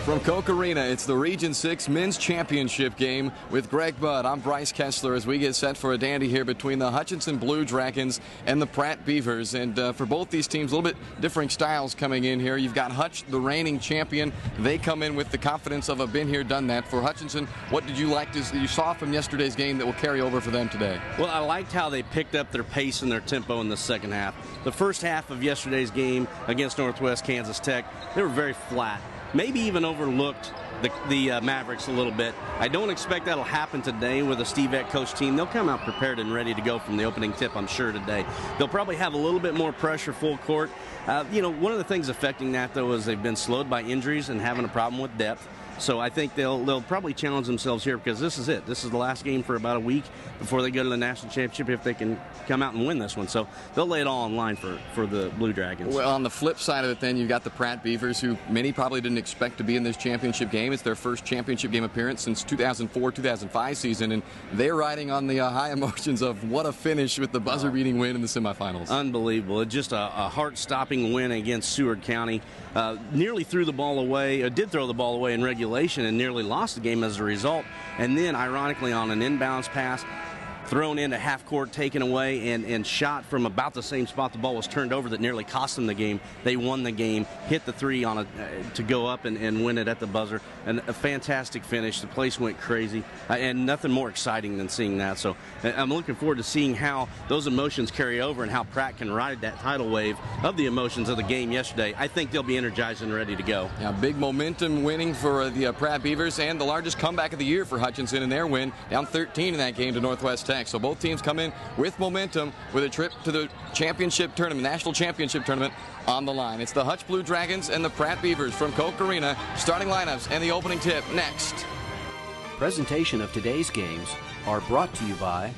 From Koch Arena, it's the Region 6 Men's Championship game with Greg Budd. I'm Brice Kesler as we get set for a dandy here between the Hutchinson Blue Dragons and the Pratt Beavers. And for both these teams, a little bit differing styles coming in here. You've got Hutch, the reigning champion. They come in with the confidence of a been here, done that. For Hutchinson, what did you like you saw from yesterday's game that will carry over for them today? Well, I liked how they picked up their pace and their tempo in the second half. The first half of yesterday's game against Northwest Kansas Tech, they were very flat. Maybe even overlooked the Mavericks a little bit. I don't expect that'll happen today with a Steve Eck coach team. They'll come out prepared and ready to go from the opening tip, I'm sure, today. They'll probably have a little bit more pressure full court. One of the things affecting that, though, is they've been slowed by injuries and having a problem with depth. So I think they'll probably challenge themselves here because this is it. This is the last game for about a week before they go to the national championship if they can come out and win this one. So they'll lay it all on line for the Blue Dragons. Well, on the flip side of it then, you've got the Pratt Beavers, who many probably didn't expect to be in this championship game. It's their first championship game appearance since 2004-2005 season, and they're riding on the high emotions of what a finish with the buzzer-beating win in the semifinals. Unbelievable. It's just a heart-stopping win against Seward County. Nearly threw the ball away, did throw the ball away in regulation, and nearly lost the game as a result. And then, ironically, on an inbounds pass, thrown into half court, taken away, and shot from about the same spot the ball was turned over that nearly cost them the game. They won the game, hit the three on to go up and win it at the buzzer. And a fantastic finish. The place went crazy, and nothing more exciting than seeing that. So I'm looking forward to seeing how those emotions carry over and how Pratt can ride that tidal wave of the emotions of the game yesterday. I think they'll be energized and ready to go. Yeah, big momentum winning for the Pratt Beavers, and the largest comeback of the year for Hutchinson in their win, down 13 in that game to Northwest Tech. So both teams come in with momentum with a trip to the championship tournament, national championship tournament on the line. It's the Hutch Blue Dragons and the Pratt Beavers from Koch Arena. Starting lineups and the opening tip next. Presentation of today's games are brought to you by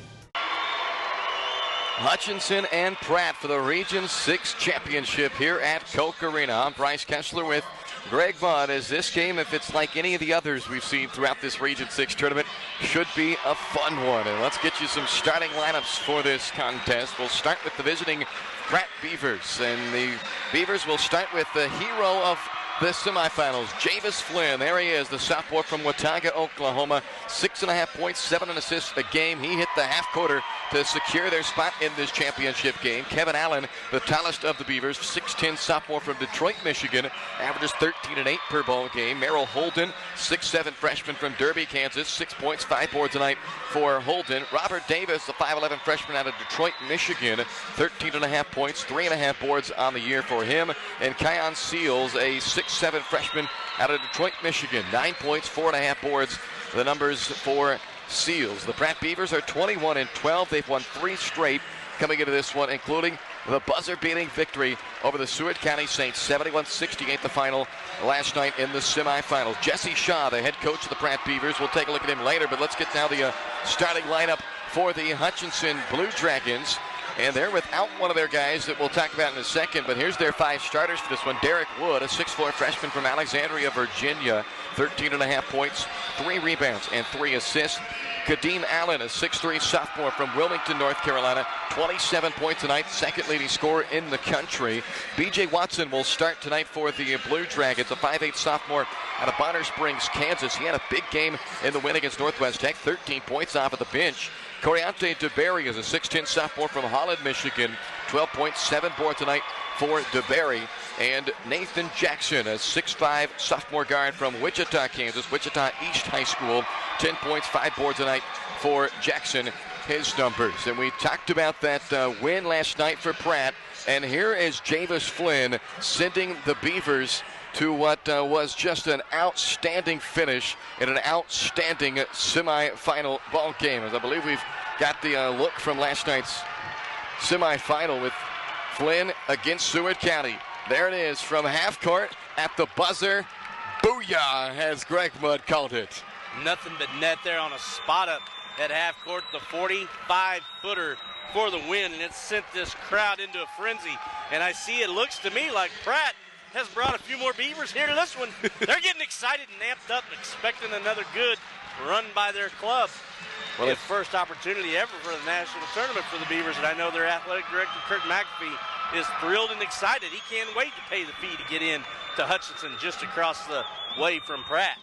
Hutchinson and Pratt for the Region 6 championship here at Koch Arena. I'm Brice Kesler with Greg Budd. As this game, if it's like any of the others we've seen throughout this Region 6 tournament, should be a fun one. And let's get you some starting lineups for this contest. We'll start with the visiting Pratt Beavers. And the Beavers will start with the hero of the semifinals, Javis Flynn. There he is, the sophomore from Watauga, Oklahoma. 6.5 points, 7 assists a game. He hit the half quarter to secure their spot in this championship game. Kevin Allen, the tallest of the Beavers, 6'10" sophomore from Detroit, Michigan, averages 13 and 8 per ball game. Merrill Holden, 6'7" freshman from Derby, Kansas, 6 points, 5 boards a night for Holden. Robert Davis, the 5'11" freshman out of Detroit, Michigan, 13.5 points, 3.5 boards on the year for him. And Kion Seals, a 6'7" freshman out of Detroit, Michigan, 9 points, 4.5 boards. The numbers for Seals. The Pratt Beavers are 21 and 12. They've won 3 straight coming into this one, including the buzzer-beating victory over the Seward County Saints, 71-68 the final last night in the semifinals. Jesse Shaw, the head coach of the Pratt Beavers. We'll take a look at him later, but let's get now the starting lineup for the Hutchinson Blue Dragons. And they're without one of their guys that we'll talk about in a second, but here's their 5 starters for this one. Derek Wood, a 6'4" freshman from Alexandria, Virginia, 13.5 points, 3 rebounds, and 3 assists. Kadeem Allen, a 6'3" sophomore from Wilmington, North Carolina, 27 points tonight, second leading scorer in the country. B.J. Watson will start tonight for the Blue Dragons, a 5'8" sophomore out of Bonner Springs, Kansas. He had a big game in the win against Northwest Tech, 13 points off of the bench. Coriante DeBerry is a 6'10" sophomore from Holland, Michigan, 12 points, 7 boards tonight for DeBerry. And Nathan Jackson, a 6'5" sophomore guard from Wichita, Kansas, Wichita East High School, 10 points, 5 boards a night for Jackson, his numbers. And we talked about that win last night for Pratt. And here is Javis Flynn sending the Beavers to what was just an outstanding finish in an outstanding semifinal ball game. As I believe we've got the look from last night's semifinal with Flynn against Seward County. There it is from half court at the buzzer. Booyah, has Greg Budd called it. Nothing but net there on a spot up at half court, the 45-footer for the win, and it sent this crowd into a frenzy. And I see it looks to me like Pratt has brought a few more Beavers here to this one. They're getting excited and amped up, expecting another good run by their club. Well, it's first opportunity ever for the national tournament for the Beavers, and I know their athletic director, Kurt McAfee, is thrilled and excited. He can't wait to pay the fee to get in to Hutchinson just across the way from Pratt.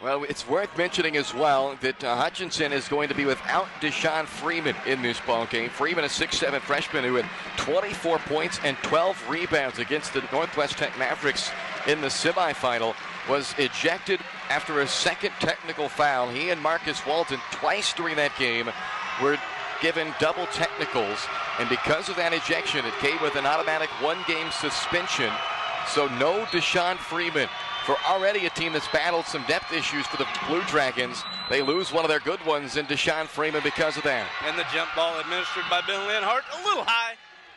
Well, it's worth mentioning as well that Hutchinson is going to be without Deshaun Freeman in this ball game. Freeman, a 6'7" freshman who had 24 points and 12 rebounds against the Northwest Tech Mavericks in the semifinal, was ejected after a second technical foul. He and Marcus Walton twice during that game were given double technicals, and because of that ejection, it came with an automatic one-game suspension. So no Deshaun Freeman. For already a team that's battled some depth issues for the Blue Dragons, they lose one of their good ones in Deshaun Freeman because of that. And the jump ball administered by Ben Linhart, a little high,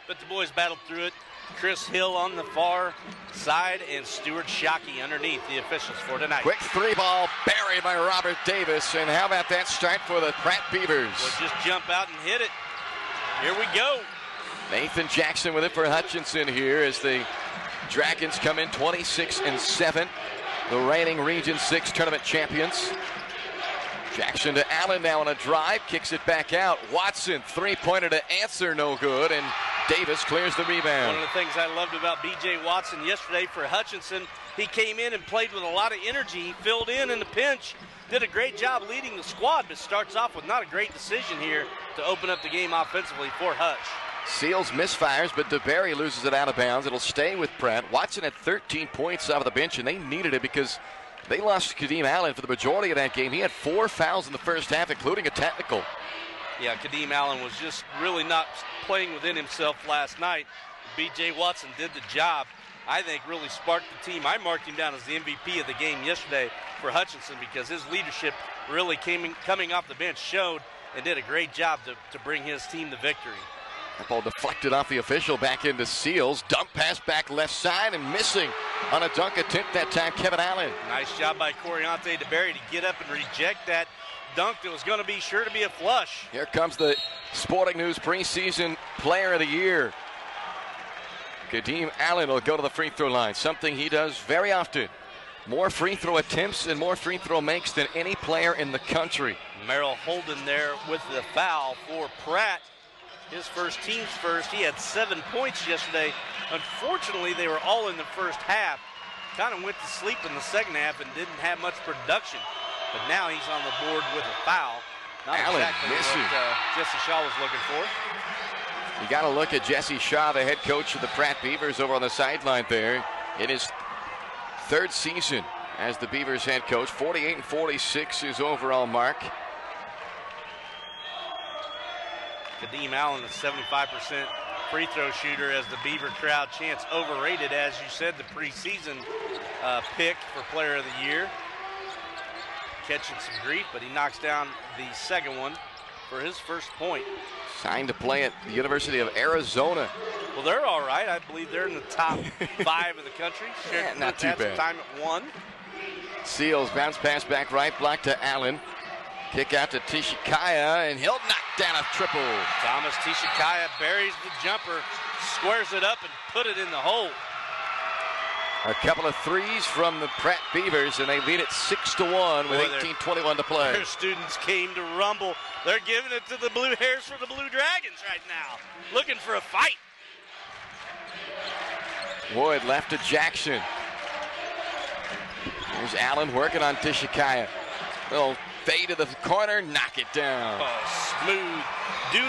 but the boys battled through it. Chris Hill on the far side and Stuart Shockey underneath the officials for tonight. Quick three ball buried by Robert Davis, and how about that start for the Pratt Beavers? Well, just jump out and hit it. Here we go. Nathan Jackson with it for Hutchinson here as the Dragons come in 26-7, the reigning Region 6 tournament champions. Jackson to Allen now on a drive, kicks it back out. Watson, three-pointer to answer, no good, and Davis clears the rebound. One of the things I loved about B.J. Watson yesterday for Hutchinson, he came in and played with a lot of energy. He filled in the pinch, did a great job leading the squad, but starts off with not a great decision here to open up the game offensively for Hutch. Seals misfires, but DeBerry loses it out of bounds. It'll stay with Pratt. Watson had 13 points off of the bench, and they needed it because they lost Kadeem Allen for the majority of that game. He had 4 fouls in the first half, including a technical. Yeah, Kadeem Allen was just really not playing within himself last night. B.J. Watson did the job. I think really sparked the team. I marked him down as the MVP of the game yesterday for Hutchinson because his leadership really coming off the bench showed and did a great job to bring his team the victory. That ball deflected off the official back into Seals. Dump pass back left side and missing on a dunk attempt that time, Kevin Allen. Nice job by Coriante DeBerry to get up and reject that dunk that was going to be sure to be a flush. Here comes the Sporting News preseason player of the year. Kadeem Allen will go to the free throw line, something he does very often. More free throw attempts and more free throw makes than any player in the country. Merrill Holden there with the foul for Pratt. His first, team's first. He had 7 points yesterday. Unfortunately, they were all in the first half. Kind of went to sleep in the second half and didn't have much production. But now he's on the board with a foul. Not Allen exactly what Jesse Shaw was looking for. You got to look at Jesse Shaw, the head coach of the Pratt Beavers, over on the sideline there. In his third season as the Beavers head coach, 48-46 his overall mark. Kadeem Allen, a 75% free throw shooter, as the Beaver crowd chants overrated, as you said, the preseason pick for player of the year. Catching some grief, but he knocks down the second one for his first point. Signed to play at the University of Arizona. Well, they're all right. I believe they're in the top 5 of the country. Yeah, not too bad. Time at 1. Seals bounce pass back right block to Allen. Kick out to Tishikaya, and he'll knock down a triple. Thomas Tishikaya buries the jumper, squares it up, and put it in the hole. A couple of threes from the Pratt Beavers, and they lead it 6-1 with 18:21 to play. Their students came to rumble. They're giving it to the Blue Hairs for the Blue Dragons right now, looking for a fight. Wood left to Jackson. Here's Allen working on Tishikaya. Little fade to the corner, knock it down. Oh, smooth. Do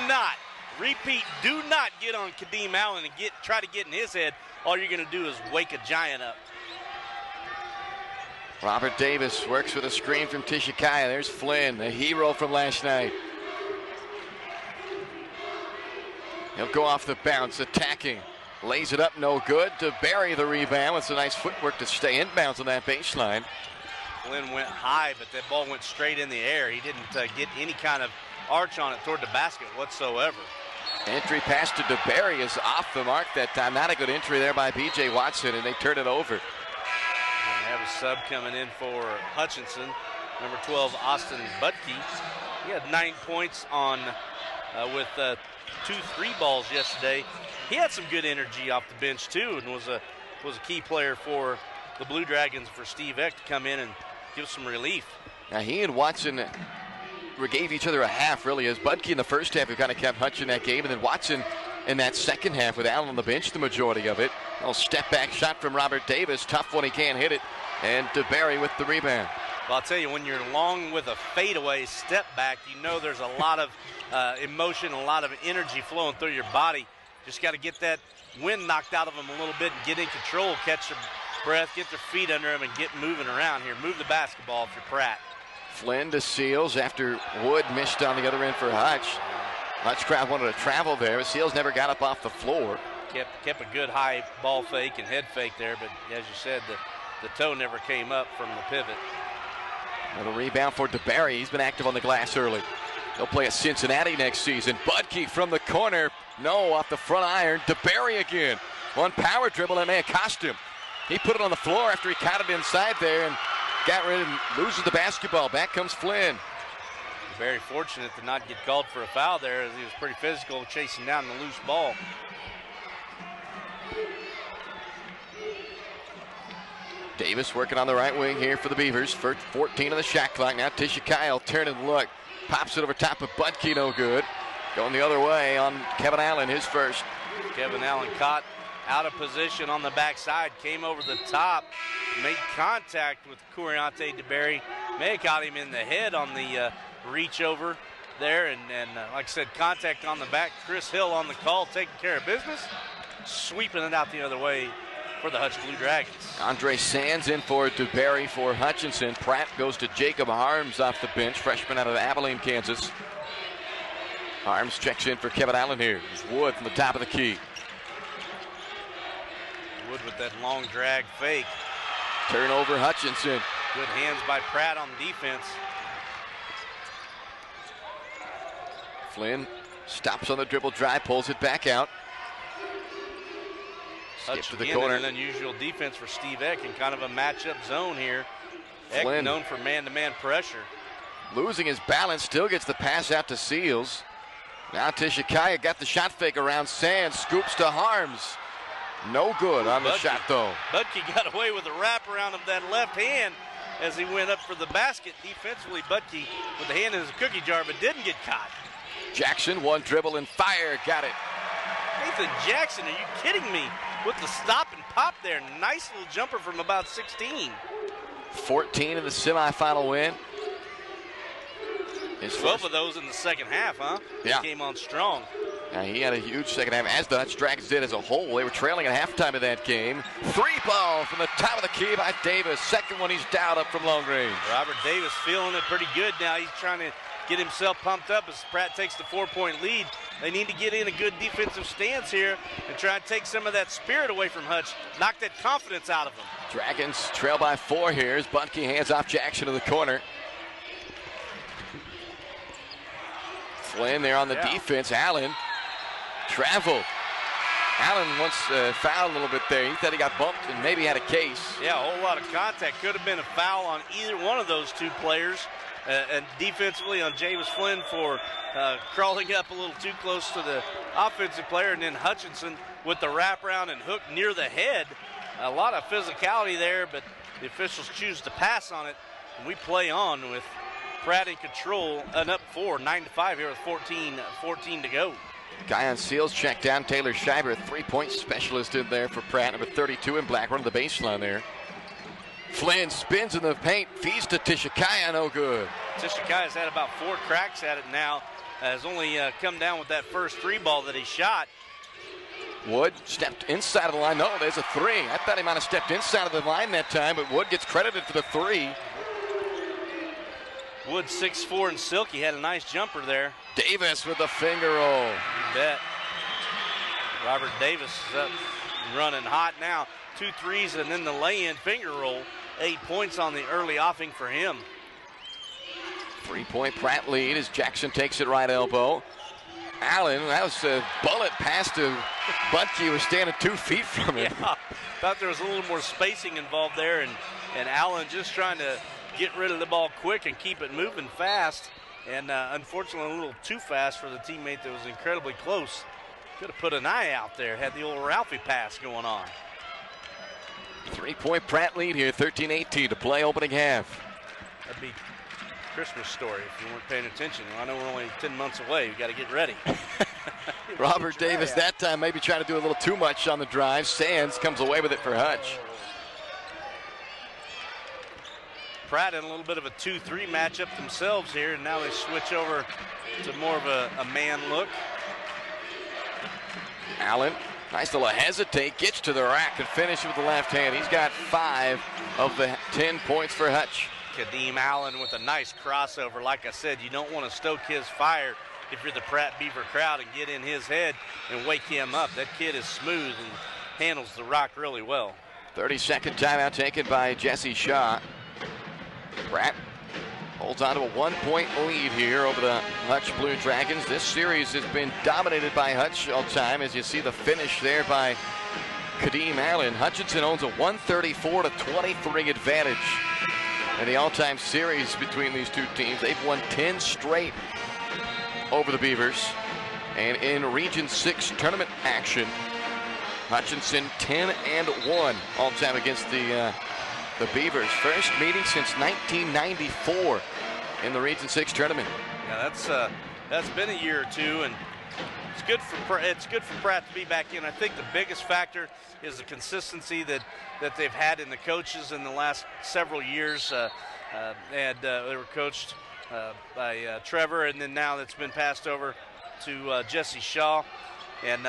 not get on Kadeem Allen and try to get in his head. All you're going to do is wake a giant up. Robert Davis works with a screen from Tishikaya. There's Flynn, the hero from last night. He'll go off the bounce, attacking. Lays it up, no good. To bury the rebound. It's a nice footwork to stay inbounds on that baseline. Flynn went high, but that ball went straight in the air. He didn't get any kind of arch on it toward the basket whatsoever. Entry pass to DeBerry is off the mark that time. Not a good entry there by B.J. Watson, and they turn it over. And they have a sub coming in for Hutchinson. Number 12, Austin Budke. He had 9 points on with 2 3 balls yesterday. He had some good energy off the bench too, and was a key player for the Blue Dragons for Steve Eck to come in and give some relief. Now he and Watson gave each other a half, really, as Budke in the first half who kind of kept Hutch in that game, and then Watson in that second half with Allen on the bench the majority of it. A step back shot from Robert Davis. Tough one, he can't hit it. And DeBerry with the rebound. Well, I'll tell you, when you're long with a fadeaway step back, you know there's a lot of emotion, a lot of energy flowing through your body. Just got to get that wind knocked out of them a little bit and get in control, catch their breath, get their feet under them, and get moving around here. Move the basketball if you're Pratt. Flynn to Seals after Wood missed on the other end for Hutch. Hutch crowd wanted to travel there. Seals never got up off the floor. Kept a good high ball fake and head fake there, but as you said, the toe never came up from the pivot. Another rebound for DeBerry. He's been active on the glass early. He'll play at Cincinnati next season. Budke from the corner. No, off the front iron. DeBerry again. One power dribble that may have cost him. He put it on the floor after he caught it inside there and got rid of him. Loses the basketball. Back comes Flynn. Very fortunate to not get called for a foul there, as he was pretty physical chasing down the loose ball. Davis working on the right wing here for the Beavers. First 14 of the shot clock. Now Tisha Kyle turning look. Pops it over top of Budke, no good. Going the other way on Kevin Allen, his first. Kevin Allen caught out of position on the backside, came over the top, made contact with Coriante DeBerry. May have caught him in the head on the reach over there, and like I said, contact on the back. Chris Hill on the call, taking care of business, sweeping it out the other way for the Hutch Blue Dragons. Andre Sands in for DeBerry for Hutchinson. Pratt goes to Jacob Harms off the bench, freshman out of Abilene, Kansas. Harms checks in for Kevin Allen here. There's Wood from the top of the key. Wood with that long drag fake. Turnover Hutchinson. Good hands by Pratt on defense. Flynn stops on the dribble drive, pulls it back out. Skip Hutch to the again, corner. an unusual defense for Steve Eck in kind of a matchup zone here. Flynn Eck known for man-to-man pressure. Losing his balance, still gets the pass out to Seals. Now Tishikaya got the shot fake around Sands, scoops to Harms. No good on the shot though. Budke got away with a wraparound of that left hand as he went up for the basket. Defensively, Budke with the hand in his cookie jar, but didn't get caught. Jackson, one dribble and fire, got it. Nathan Jackson, are you kidding me? With the stop and pop there. Nice little jumper from about 16. 14 in the semifinal win. His 12 of those in the second half, huh? Yeah. He came on strong. He had a huge second half, as the Hutch Dragons did as a whole. They were trailing at halftime of that game. Three ball from the top of the key by Davis. Second one, he's down up from long range. Robert Davis feeling it pretty good now. He's trying to get himself pumped up as Pratt takes the 4-point lead. They need to get in a good defensive stance here and try and take some of that spirit away from Hutch. Knock that confidence out of them. Dragons trail by 4 here as Budke hands off Jackson to the corner. Flynn there on the defense. Allen traveled. Allen once fouled a little bit there. He thought he got bumped and maybe had a case. Yeah, a whole lot of contact. Could have been a foul on either one of those two players. And defensively on Javis Flynn for crawling up a little too close to the offensive player. And then Hutchinson with the wraparound and hook near the head. A lot of physicality there, but the officials choose to pass on it. And we play on with Pratt in control and up 4, 9-5 here with 14 to go. Guy on Seals checked down. Taylor Schreiber, a 3-point specialist in there for Pratt, number 32 in black, running the baseline there. Flynn spins in the paint, feeds to Tishikaya, no good. Tishikaya's had about 4 cracks at it now. Has only come down with that first 3 ball that he shot. Wood stepped inside of the line. No, there's a 3. I thought he might have stepped inside of the line that time, but Wood gets credited for the 3. Wood 6'4" and silky, had a nice jumper there. Davis with the finger roll. You bet. Robert Davis is up running hot now. 2 threes and then the lay-in finger roll. 8 points on the early offing for him. 3-point Pratt lead as Jackson takes it right elbow. Allen, that was a bullet pass to Budke, was standing 2 feet from him. Yeah, thought there was a little more spacing involved there, and Allen just trying to get rid of the ball quick and keep it moving fast. And unfortunately, a little too fast for the teammate that was incredibly close. Could have put an eye out there, had the old Ralphie pass going on. 3-point Pratt lead here, 13-18 to play opening half. That'd be a Christmas story if you weren't paying attention. I know we're only 10 months away. We got to get ready. Robert Davis that time maybe trying to do a little too much on the drive. Sands comes away with it for Hutch. Pratt in a little bit of a 2-3 matchup themselves here, and now they switch over to more of a man look. Allen, nice little hesitate, gets to the rack and finishes with the left hand. He's got 5 of the 10 points for Hutch. Kadeem Allen with a nice crossover. Like I said, you don't want to stoke his fire if you're the Pratt Beaver crowd and get in his head and wake him up. That kid is smooth and handles the rock really well. 30-second timeout taken by Jesse Shaw. Pratt holds on to a 1-point lead here over the Hutch Blue Dragons. This series has been dominated by Hutch all time, as you see the finish there by Kadeem Allen. Hutchinson owns a 134-23 advantage in the all-time series between these two teams. They've won 10 straight over the Beavers. And in Region 6 tournament action, Hutchinson 10-1 all-time against the Beavers. First meeting since 1994 in the Region 6 tournament. Yeah, that's been a year or two, and it's good for Pratt to be back in. I think the biggest factor is the consistency that they've had in the coaches in the last several years. They were coached by Trevor, and then now that's been passed over to Jesse Shaw, and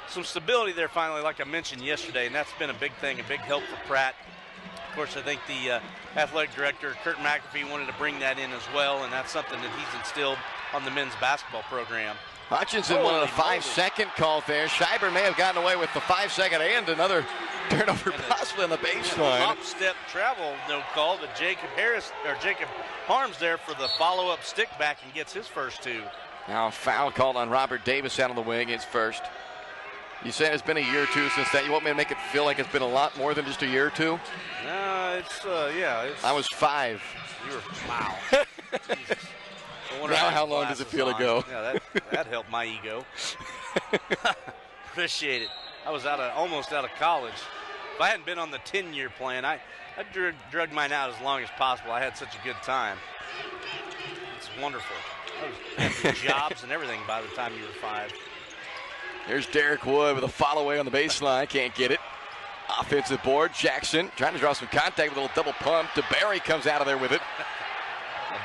some stability there finally, like I mentioned yesterday, and that's been a big thing, a big help for Pratt. Of course, I think the athletic director, Kurt McAfee, wanted to bring that in as well, and that's something that he's instilled on the men's basketball program. Hutchinson wanted a 5-second call there. Scheiber may have gotten away with the 5-second and another turnover possibly on the baseline. Top step travel, no call, but Jacob Harms there for the follow-up stick back and gets his first 2. Now a foul called on Robert Davis out on the wing. It's first. You said it's been a year or two since that. You want me to make it feel like it's been a lot more than just a year or two? No, I was 5. You were, wow. Now how long does it feel ago? Yeah, that helped my ego. Appreciate it. I was almost out of college. If I hadn't been on the 10-year plan, I drug mine out as long as possible. I had such a good time. It's wonderful. I was having jobs and everything by the time you were 5. Here's Derek Wood with a follow away on the baseline. Can't get it. Offensive board. Jackson trying to draw some contact with a little double pump. DeBerry comes out of there with it.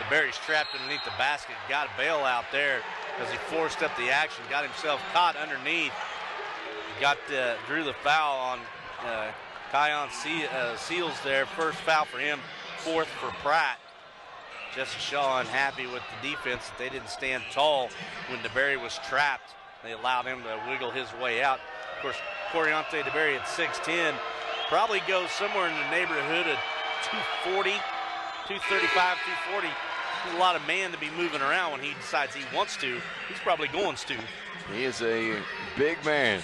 DeBerry's trapped underneath the basket. Got a bail out there as he forced up the action. Got himself caught underneath. Drew the foul on Kion Seals there. First foul for him. 4th for Pratt. Jesse Shaw unhappy with the defense. They didn't stand tall when DeBerry was trapped. They allowed him to wiggle his way out. Of course, Coriante DeBerry at 6'10", probably goes somewhere in the neighborhood of 240, 235, 240. There's a lot of man to be moving around when he decides he wants to. He's probably going to. He is a big man.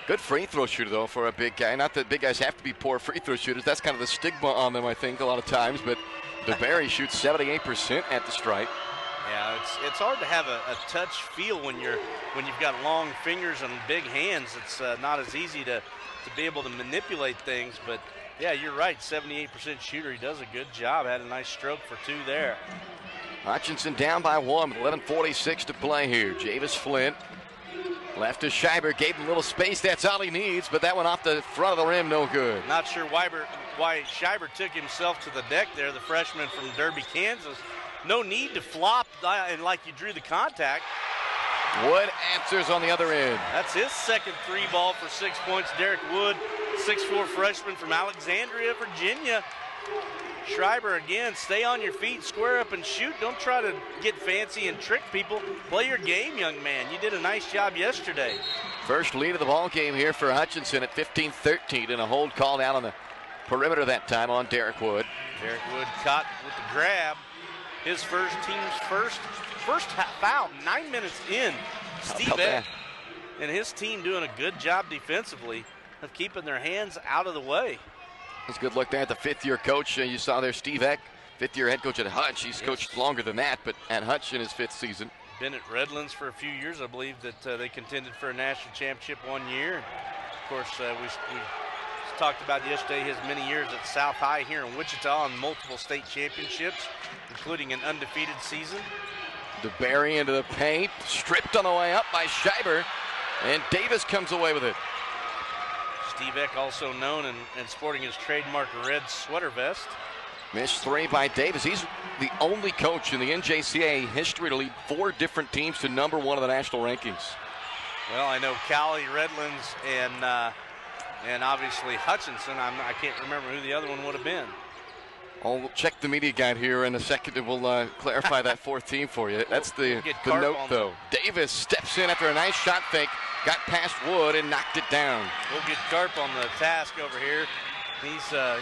Good free throw shooter, though, for a big guy. Not that big guys have to be poor free throw shooters. That's kind of the stigma on them, I think, a lot of times. But DeBerry shoots 78% at the stripe. Yeah, it's hard to have a touch feel when you've got long fingers and big hands. It's not as easy to be able to manipulate things. But yeah, you're right. 78% shooter. He does a good job. Had a nice stroke for 2 there. Hutchinson down by 1 with 11:46 to play here. Javis Flint left to Scheiber. Gave him a little space. That's all he needs. But that one off the front of the rim, no good. Not sure why Scheiber took himself to the deck there. The freshman from Derby, Kansas. No need to flop and like you drew the contact. Wood answers on the other end. That's his second 3 ball for 6 points. Derek Wood, 6'4" freshman from Alexandria, Virginia. Schreiber again, stay on your feet, square up and shoot. Don't try to get fancy and trick people. Play your game, young man. You did a nice job yesterday. First lead of the ball game here for Hutchinson at 15-13, and a hold called out on the perimeter that time on Derek Wood. Derek Wood caught with the grab. His team's first foul, 9 minutes in. Steve Eck and his team doing a good job defensively of keeping their hands out of the way. That's a good look there at the 5th-year coach. You saw there Steve Eck, 5th-year head coach at Hutch. He's coached longer than that, but at Hutch in his 5th season. Been at Redlands for a few years. I believe that they contended for a national championship 1 year. Of course, we talked about yesterday his many years at South High here in Wichita and multiple state championships, including an undefeated season. DeBerry into the paint, stripped on the way up by Schreiber, and Davis comes away with it. Steve Eck, also known and sporting his trademark red sweater vest. Missed three by Davis. He's the only coach in the NJCAA history to lead 4 different teams to #1 of the national rankings. Well, I know Cali, Redlands, and obviously Hutchinson. I can't remember who the other one would have been. I'll check the media guide here in a second, and we'll clarify that 4th team for you. That's the note, though. Davis steps in after a nice shot fake, got past Wood, and knocked it down. We'll get Carp on the task over here. He's a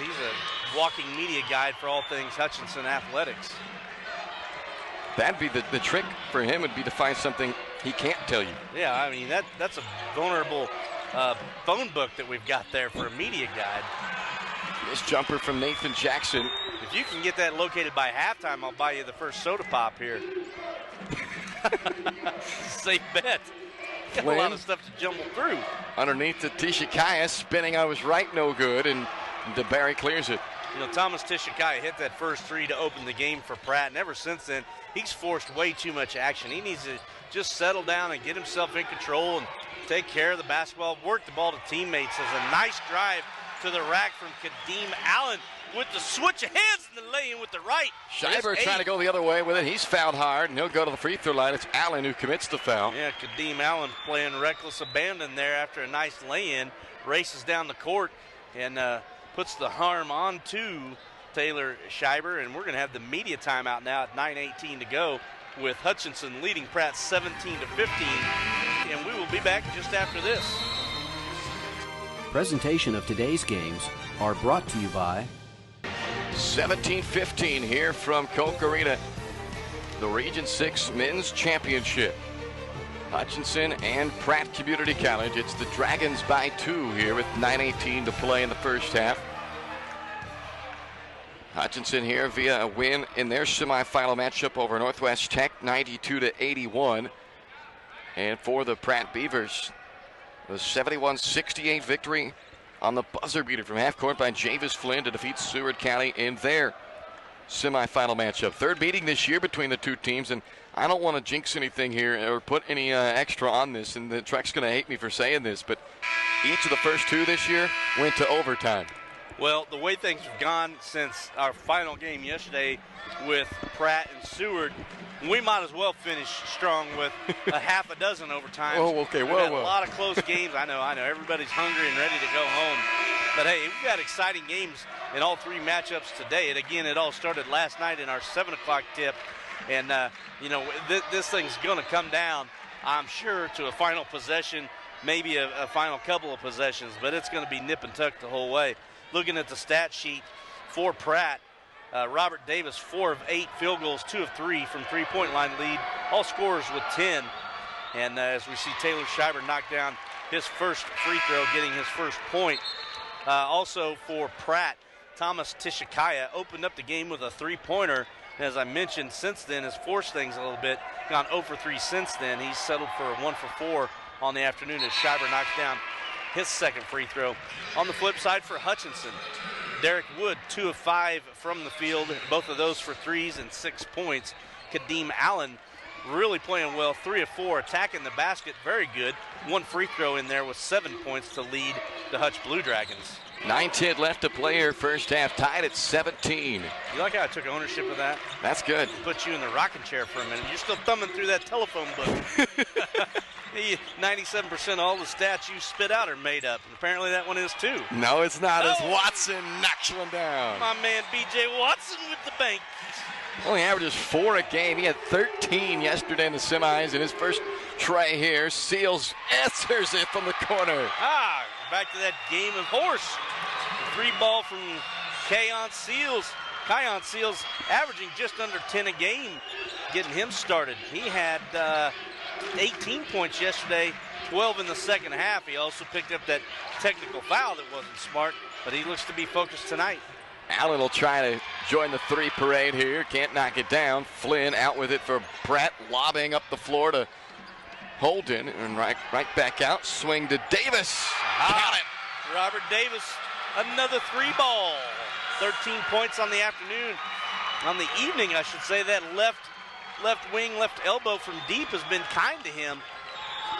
walking media guide for all things Hutchinson athletics. That'd be the trick for him, would be to find something he can't tell you. Yeah, I mean, that's a vulnerable phone book that we've got there for a media guide. This jumper from Nathan Jackson. If you can get that located by halftime, I'll buy you the first soda pop here. Safe bet. Got a lot of stuff to jumble through. Underneath to Tishikaya, spinning I was right, no good, and DeBerry clears it. You know, Thomas Tishikaya hit that first 3 to open the game for Pratt, and ever since then, he's forced way too much action. He needs to just settle down and get himself in control and take care of the basketball, work the ball to teammates. There's a nice drive to the rack from Kadeem Allen with the switch of hands and the lay-in with the right. Schreiber trying to go the other way with it. He's fouled hard, and he'll go to the free throw line. It's Allen who commits the foul. Yeah, Kadeem Allen playing reckless abandon there after a nice lay-in. Races down the court and puts the harm on to Taylor Schreiber. And we're going to have the media timeout now at 9:18 to go, with Hutchinson leading Pratt 17-15. And we will be back just after this. Presentation of today's games are brought to you by 17-15 here from Koch Arena. The Region 6 Men's Championship. Hutchinson and Pratt Community College. It's the Dragons by 2 here with 9:18 to play in the first half. Hutchinson here via a win in their semifinal matchup over Northwest Tech, 92-81. And for the Pratt Beavers, the 71-68 victory on the buzzer beater from half court by Javis Flynn to defeat Seward County in their semifinal matchup. 3rd meeting this year between the two teams, and I don't want to jinx anything here or put any extra on this, and the Trek's going to hate me for saying this, but each of the first 2 this year went to overtime. Well, the way things have gone since our final game yesterday with Pratt and Seward, we might as well finish strong with a half a dozen overtimes. Oh, okay. We've had a lot of close games. I know. Everybody's hungry and ready to go home. But, hey, we've got exciting games in all 3 matchups today. And, again, it all started last night in our 7 o'clock tip. And, this thing's going to come down, I'm sure, to a final possession, maybe a final couple of possessions. But it's going to be nip and tuck the whole way. Looking at the stat sheet for Pratt, Robert Davis, 4 of 8 field goals, 2 of 3 from three-point line lead. All scorers with 10. And as we see Taylor Schreiber knock down his first free throw, getting his first point. Also for Pratt, Thomas Tishikaya opened up the game with a 3-pointer. And as I mentioned, since then has forced things a little bit. Gone 0 for 3 since then. He's settled for 1 for 4 on the afternoon as Schreiber knocks down his second free throw. On the flip side for Hutchinson, Derek Wood, 2 of 5 from the field, both of those for 3s and 6 points. Kadeem Allen really playing well, 3 of 4, attacking the basket, very good. 1 free throw in there with 7 points to lead the Hutch Blue Dragons. 9:10 left to play here, first half, tied at 17. You like how I took ownership of that? That's good. Put you in the rocking chair for a minute. You're still thumbing through that telephone book. 97% of all the stats you spit out are made up. And apparently that one is too. No, it's not, as Watson knocks one down. My man B.J. Watson with the bank. Only averages 4 a game. He had 13 yesterday in the semis, and his first try here. Seals answers it from the corner. Back to that game of horse. The 3-ball from Keon Seals. Keon Seals averaging just under 10 a game, getting him started. He had 18 points yesterday, 12 in the second half. He also picked up that technical foul that wasn't smart, but he looks to be focused tonight. Allen will try to join the 3 parade here. Can't knock it down. Flynn out with it for Pratt, lobbing up the floor to Holden, and right back out. Swing to Davis. Got it. Robert Davis, another 3-ball. 13 points on the afternoon. On the evening, I should say, that left left wing, left elbow from deep has been kind to him.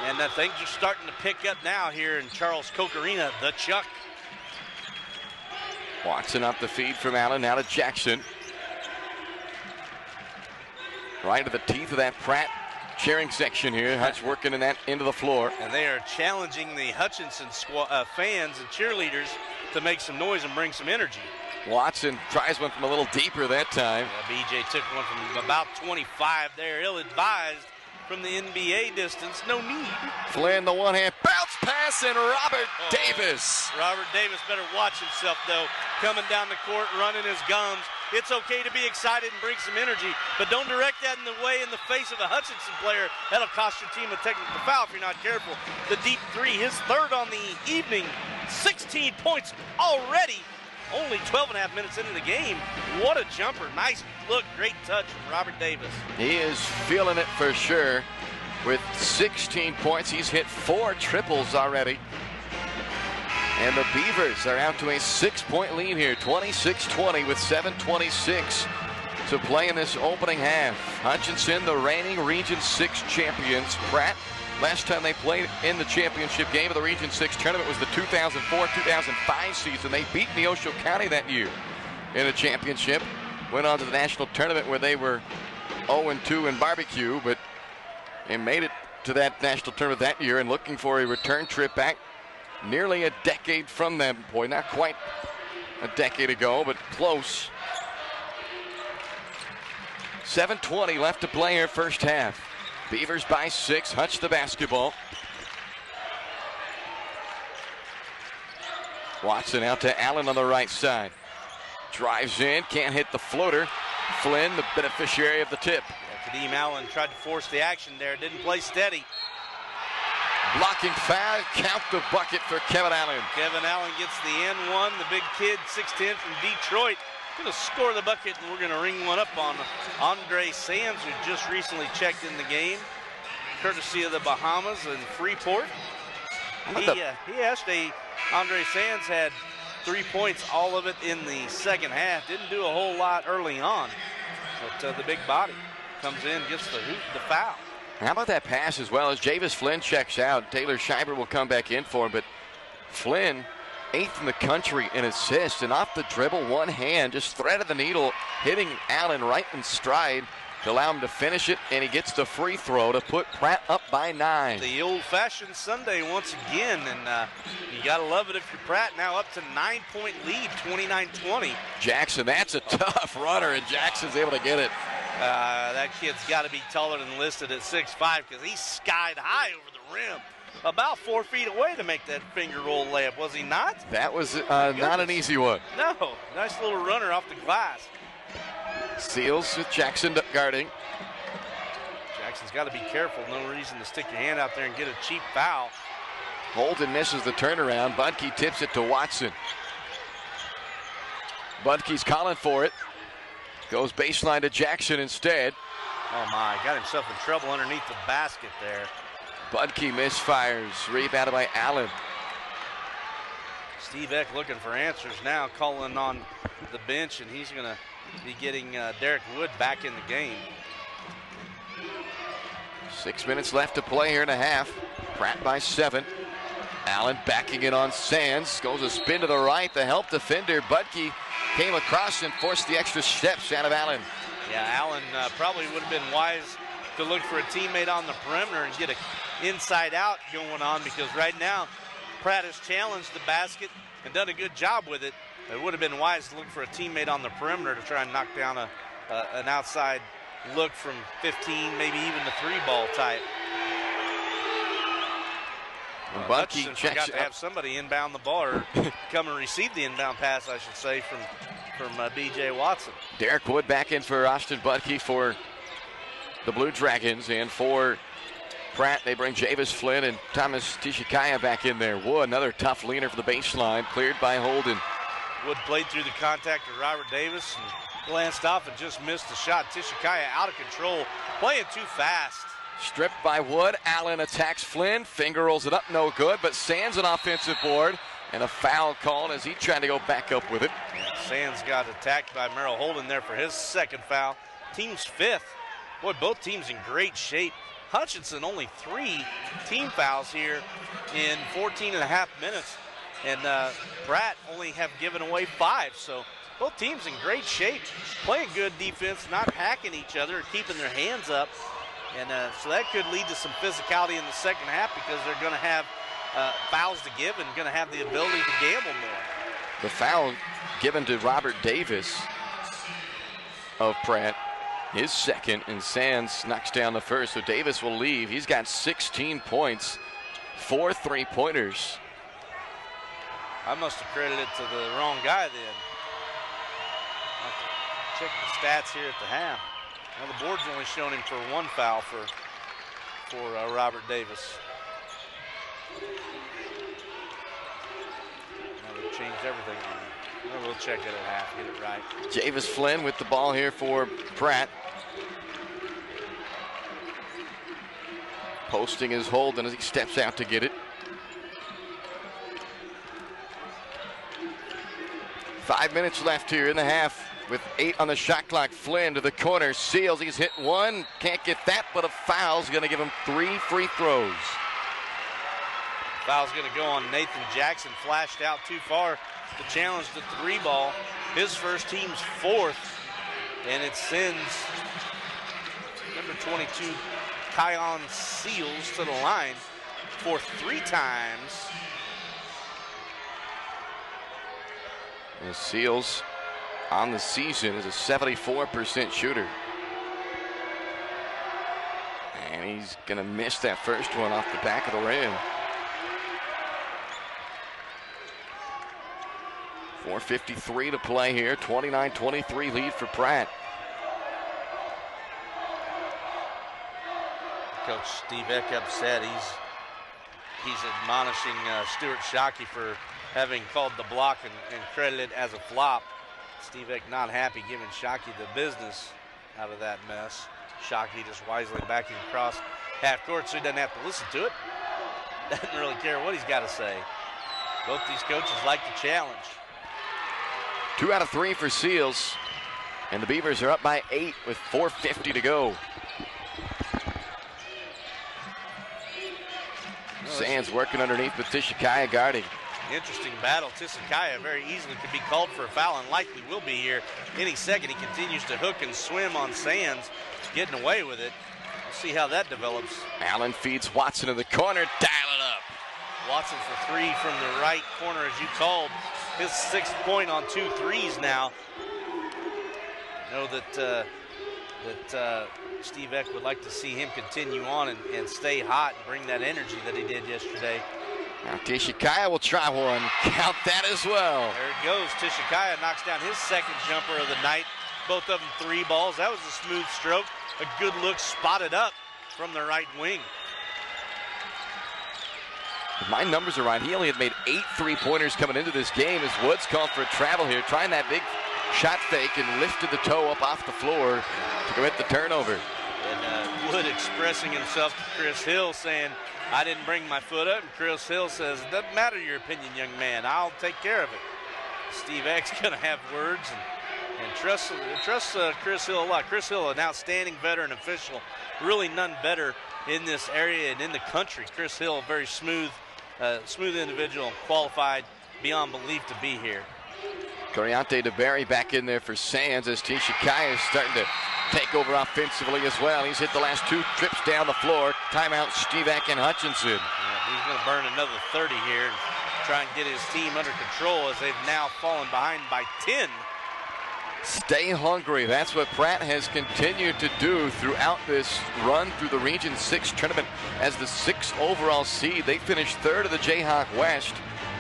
And things are starting to pick up now here in Charles Koch Arena, the Chuck. Watson up the feed from Allen, now to Jackson. Right to the teeth of that Pratt cheering section here. Hutch working in that into the floor. And they are challenging the Hutchinson fans and cheerleaders to make some noise and bring some energy. Watson tries one from a little deeper that time. BJ took one from about 25 there, ill-advised from the NBA distance. No need. Flynn, the one-hand bounce pass, and Robert Davis. Robert Davis better watch himself, though. Coming down the court, running his gums. It's okay to be excited and bring some energy, but don't direct that in the face of a Hutchinson player. That'll cost your team a technical foul if you're not careful. The deep three, his third on the evening. 16 points already. Only 12 and a half minutes into the game. What a jumper. Nice look, great touch from Robert Davis. He is feeling it for sure. With 16 points, he's hit 4 triples already. And the Beavers are out to a 6-point lead here, 26-20 with 7:26 to play in this opening half. Hutchinson, the reigning Region 6 champions. Pratt, last time they played in the championship game of the Region 6 tournament was the 2004-2005 season. They beat Neosho County that year in the championship. Went on to the national tournament where they were 0-2 in barbecue, but they made it to that national tournament that year and looking for a return trip back nearly a decade from that point. Not quite a decade ago, but close. 7:20 left to play here first half. Beavers by 6. Hutch the basketball. Watson out to Allen on the right side. Drives in, can't hit the floater. Flynn, the beneficiary of the tip. Kadeem Allen tried to force the action there, didn't play steady. Blocking foul, count the bucket for Kevin Allen. Kevin Allen gets the N1, the big kid, 6'10" from Detroit. Going to score the bucket, and we're going to ring one up on Andre Sands, who just recently checked in the game, courtesy of the Bahamas and Freeport. Andre Sands had 3 points, all of it in the second half. Didn't do a whole lot early on, but the big body comes in, gets the foul. How about that pass as well as Javis Flynn checks out? Taylor Schreiber will come back in for him, but Flynn, 8th in the country in assists, and off the dribble, one hand, just threaded the needle, hitting Allen right in stride to allow him to finish it, and he gets the free throw to put Pratt up by 9. The old-fashioned Sunday once again, and you got to love it if you're Pratt. Now up to 9-point lead, 29-20. Jackson, that's a tough runner, and Jackson's able to get it. That kid's got to be taller than listed at 6'5", because he skied high over the rim. About 4 feet away to make that finger roll layup, was he not? That was not an easy one. No, nice little runner off the glass. Seals with Jackson guarding. Jackson's got to be careful. No reason to stick your hand out there and get a cheap foul. Holden misses the turnaround. Budke tips it to Watson. Budke's calling for it. Goes baseline to Jackson instead. Oh my, got himself in trouble underneath the basket there. Budke misfires, rebounded by Allen. Steve Eck looking for answers now, calling on the bench, and he's gonna be getting Derek Wood back in the game. 6 minutes left to play here in a half. Pratt by 7. Allen backing it on Sands, goes a spin to the right. The help defender, Budke, came across and forced the extra steps out of Allen. Yeah, Allen probably would have been wise to look for a teammate on the perimeter and get an inside out going on, because right now Pratt has challenged the basket and done a good job with it. It would have been wise to look for a teammate on the perimeter to try and knock down an outside look from 15, maybe even the 3-ball type. Hutchinson forgot to have somebody inbound the ball, or come and receive the inbound pass, I should say, from B.J. Watson. Derek Wood back in for Austin Budke for the Blue Dragons, and for Pratt, they bring Javis Flynn and Thomas Tishikaya back in there. Wood, another tough leaner for the baseline, cleared by Holden. Wood played through the contact of Robert Davis and glanced off and just missed the shot. Tishikaya out of control, playing too fast. Stripped by Wood. Allen attacks Flynn. Finger rolls it up, no good, but Sands an offensive board, and a foul called as he tried to go back up with it. Yeah, Sands got attacked by Merrill Holden there for his second foul. Team's 5th. Boy, both teams in great shape. Hutchinson only 3 team fouls here in 14 and a half minutes. And Pratt only have given away 5. So both teams in great shape, playing good defense, not hacking each other, keeping their hands up. And so that could lead to some physicality in the second half because they're going to have fouls to give and going to have the ability to gamble more. The foul given to Robert Davis of Pratt, his second, and Sands knocks down the first, so Davis will leave. He's got 16 points, 4 3-pointers. I must have credited it to the wrong guy then. I'll have to check the stats here at the half. Well, the board's only showing him for 1 foul for Robert Davis. Now they've changed everything on it. Well, we'll check it at half, get it right. Javis Flynn with the ball here for Pratt. Posting his hold, and as he steps out to get it. 5 minutes left here in the half with 8 on the shot clock. Flynn to the corner, Seals, he's hit 1, can't get that, but a foul's gonna give him 3 free throws. Foul's gonna go on Nathan Jackson, flashed out too far to challenge the 3 ball. His first, team's 4th, and it sends number 22, Kion Seals, to the line for 3 times. And Seals on the season is a 74% shooter. And he's gonna miss that first one off the back of the rim. 4:53 to play here, 29-23 lead for Pratt. Coach Steve Eck upset. He's admonishing Stuart Shockey for having called the block and credited as a flop. Steve Eck not happy, giving Shockey the business out of that mess. Shockey just wisely backing across half court so he doesn't have to listen to it. Doesn't really care what he's got to say. Both these coaches like the challenge. 2 out of 3 for Seals. And the Beavers are up by 8 with 4:50 to go. Sands working underneath with Tishikaya guarding. Interesting battle. Tishikaya very easily could be called for a foul and likely will be here any second. He continues to hook and swim on Sands, getting away with it. We'll see how that develops. Allen feeds Watson in the corner, dial it up. Watson for 3 from the right corner, as you called. His 6th point on 2 threes now. Know that Steve Eck would like to see him continue on and stay hot and bring that energy that he did yesterday. Now Tishikaya will try one. Count that as well. There it goes. Tishikaya knocks down his 2nd jumper of the night. Both of them 3 balls. That was a smooth stroke. A good look, spotted up from the right wing. If my numbers are right, he only had made 8 3-pointers coming into this game as Woods called for a travel here, trying that big shot fake and lifted the toe up off the floor to commit the turnover. And Wood expressing himself to Chris Hill, saying, I didn't bring my foot up. And Chris Hill says, it doesn't matter your opinion, young man. I'll take care of it. Steve Eck's going to have words and trust Chris Hill a lot. Chris Hill, an outstanding veteran official, really none better in this area and in the country. Chris Hill, very smooth individual, qualified beyond belief to be here. Coriante DeBerry back in there for Sands as Tishikaya is starting to take over offensively as well. He's hit the last 2 trips down the floor. Timeout, Steve Eck and Hutchinson. Yeah, he's going to burn another 30 here and try and get his team under control as they've now fallen behind by 10. Stay hungry. That's what Pratt has continued to do throughout this run through the Region 6 tournament. As the 6th overall seed, they finished 3rd of the Jayhawk West.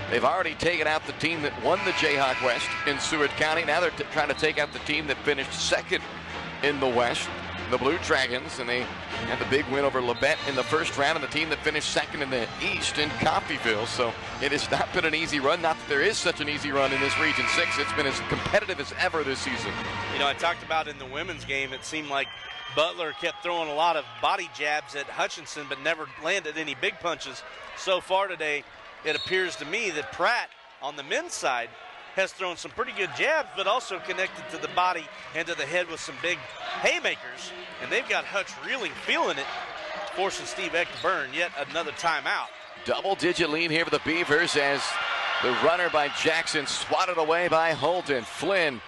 They've already taken out the team that won the Jayhawk West in Seward County. Now they're trying to take out the team that finished 2nd in the West, the Blue Dragons, and they had the big win over Labette in the first round, and the team that finished 2nd in the East in Coffeyville. So it has not been an easy run. Not that there is such an easy run in this Region 6. It's been as competitive as ever this season. You know, I talked about in the women's game, it seemed like Butler kept throwing a lot of body jabs at Hutchinson, but never landed any big punches. So far today, it appears to me that Pratt, on the men's side, has thrown some pretty good jabs, but also connected to the body and to the head with some big haymakers. And they've got Hutch reeling, feeling it, forcing Steve Eck to burn yet another timeout. Double-digit lead here for the Beavers as the runner by Jackson swatted away by Holden. Flynn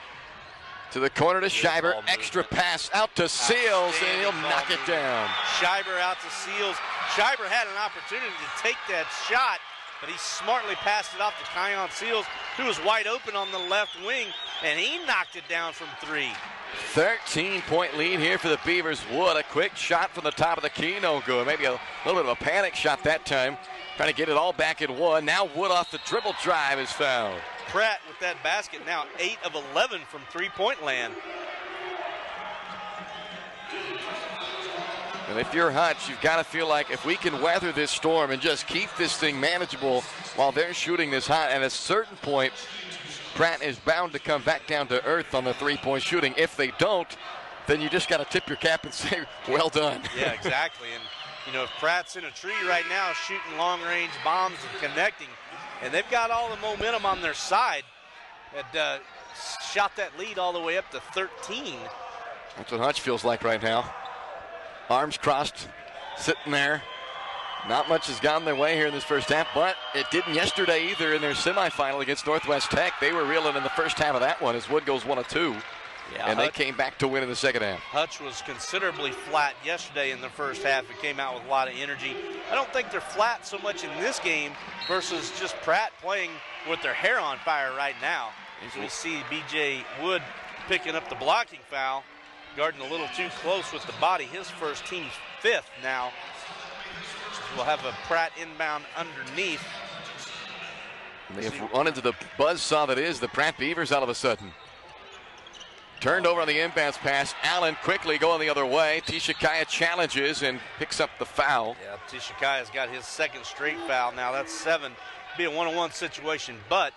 to the corner to Scheiber. Extra pass out to Seals, and he'll knock it down. Scheiber out to Seals. Scheiber had an opportunity to take that shot, but he smartly passed it off to Kion Seals, who was wide open on the left wing, and he knocked it down from 3. 13-point lead here for the Beavers. Wood, a quick shot from the top of the key, no good. Maybe a little bit of a panic shot that time, trying to get it all back in one. Now Wood off the dribble drive is fouled. Pratt with that basket now 8 of 11 from three-point land. And if you're Hutch, you've got to feel like if we can weather this storm and just keep this thing manageable while they're shooting this hot, at a certain point, Pratt is bound to come back down to earth on the three-point shooting. If they don't, then you just got to tip your cap and say, well done. Yeah, exactly. And, you know, if Pratt's in a tree right now shooting long-range bombs and connecting, and they've got all the momentum on their side, and shot that lead all the way up to 13. That's what Hutch feels like right now. Arms crossed, sitting there. Not much has gone their way here in this first half, but it didn't yesterday either in their semifinal against Northwest Tech. They were reeling in the first half of that one as Wood goes 1 of 2. Yeah, and they came back to win in the second half. Hutch was considerably flat yesterday in the first half. It came out with a lot of energy. I don't think they're flat so much in this game versus just Pratt playing with their hair on fire right now. As we see B.J. Wood picking up the blocking foul, guarding a little too close with the body. His first, team's 5th now. We'll have a Pratt inbound underneath. They have run into the buzzsaw that is the Pratt Beavers all of a sudden. Turned over on the inbounds pass. Allen quickly going the other way. Tishikaya challenges and picks up the foul. Yeah, Tishikaya's got his 2nd straight foul now. That's 7. Be a 1-on-1 situation, but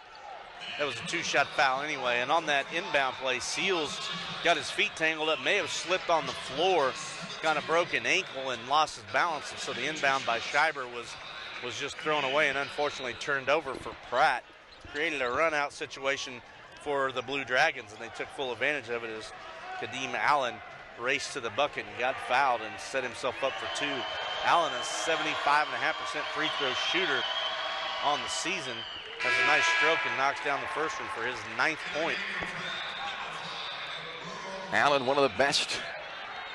that was a 2-shot foul anyway. And on that inbound play, Seals got his feet tangled up, may have slipped on the floor, kind of broke an ankle and lost his balance. And so the inbound by Scheiber was just thrown away and unfortunately turned over for Pratt. Created a run-out situation for the Blue Dragons, and they took full advantage of it as Kadeem Allen raced to the bucket and got fouled and set himself up for 2. Allen, a 75.5% free throw shooter on the season, has a nice stroke and knocks down the first one for his 9th point. Allen, one of the best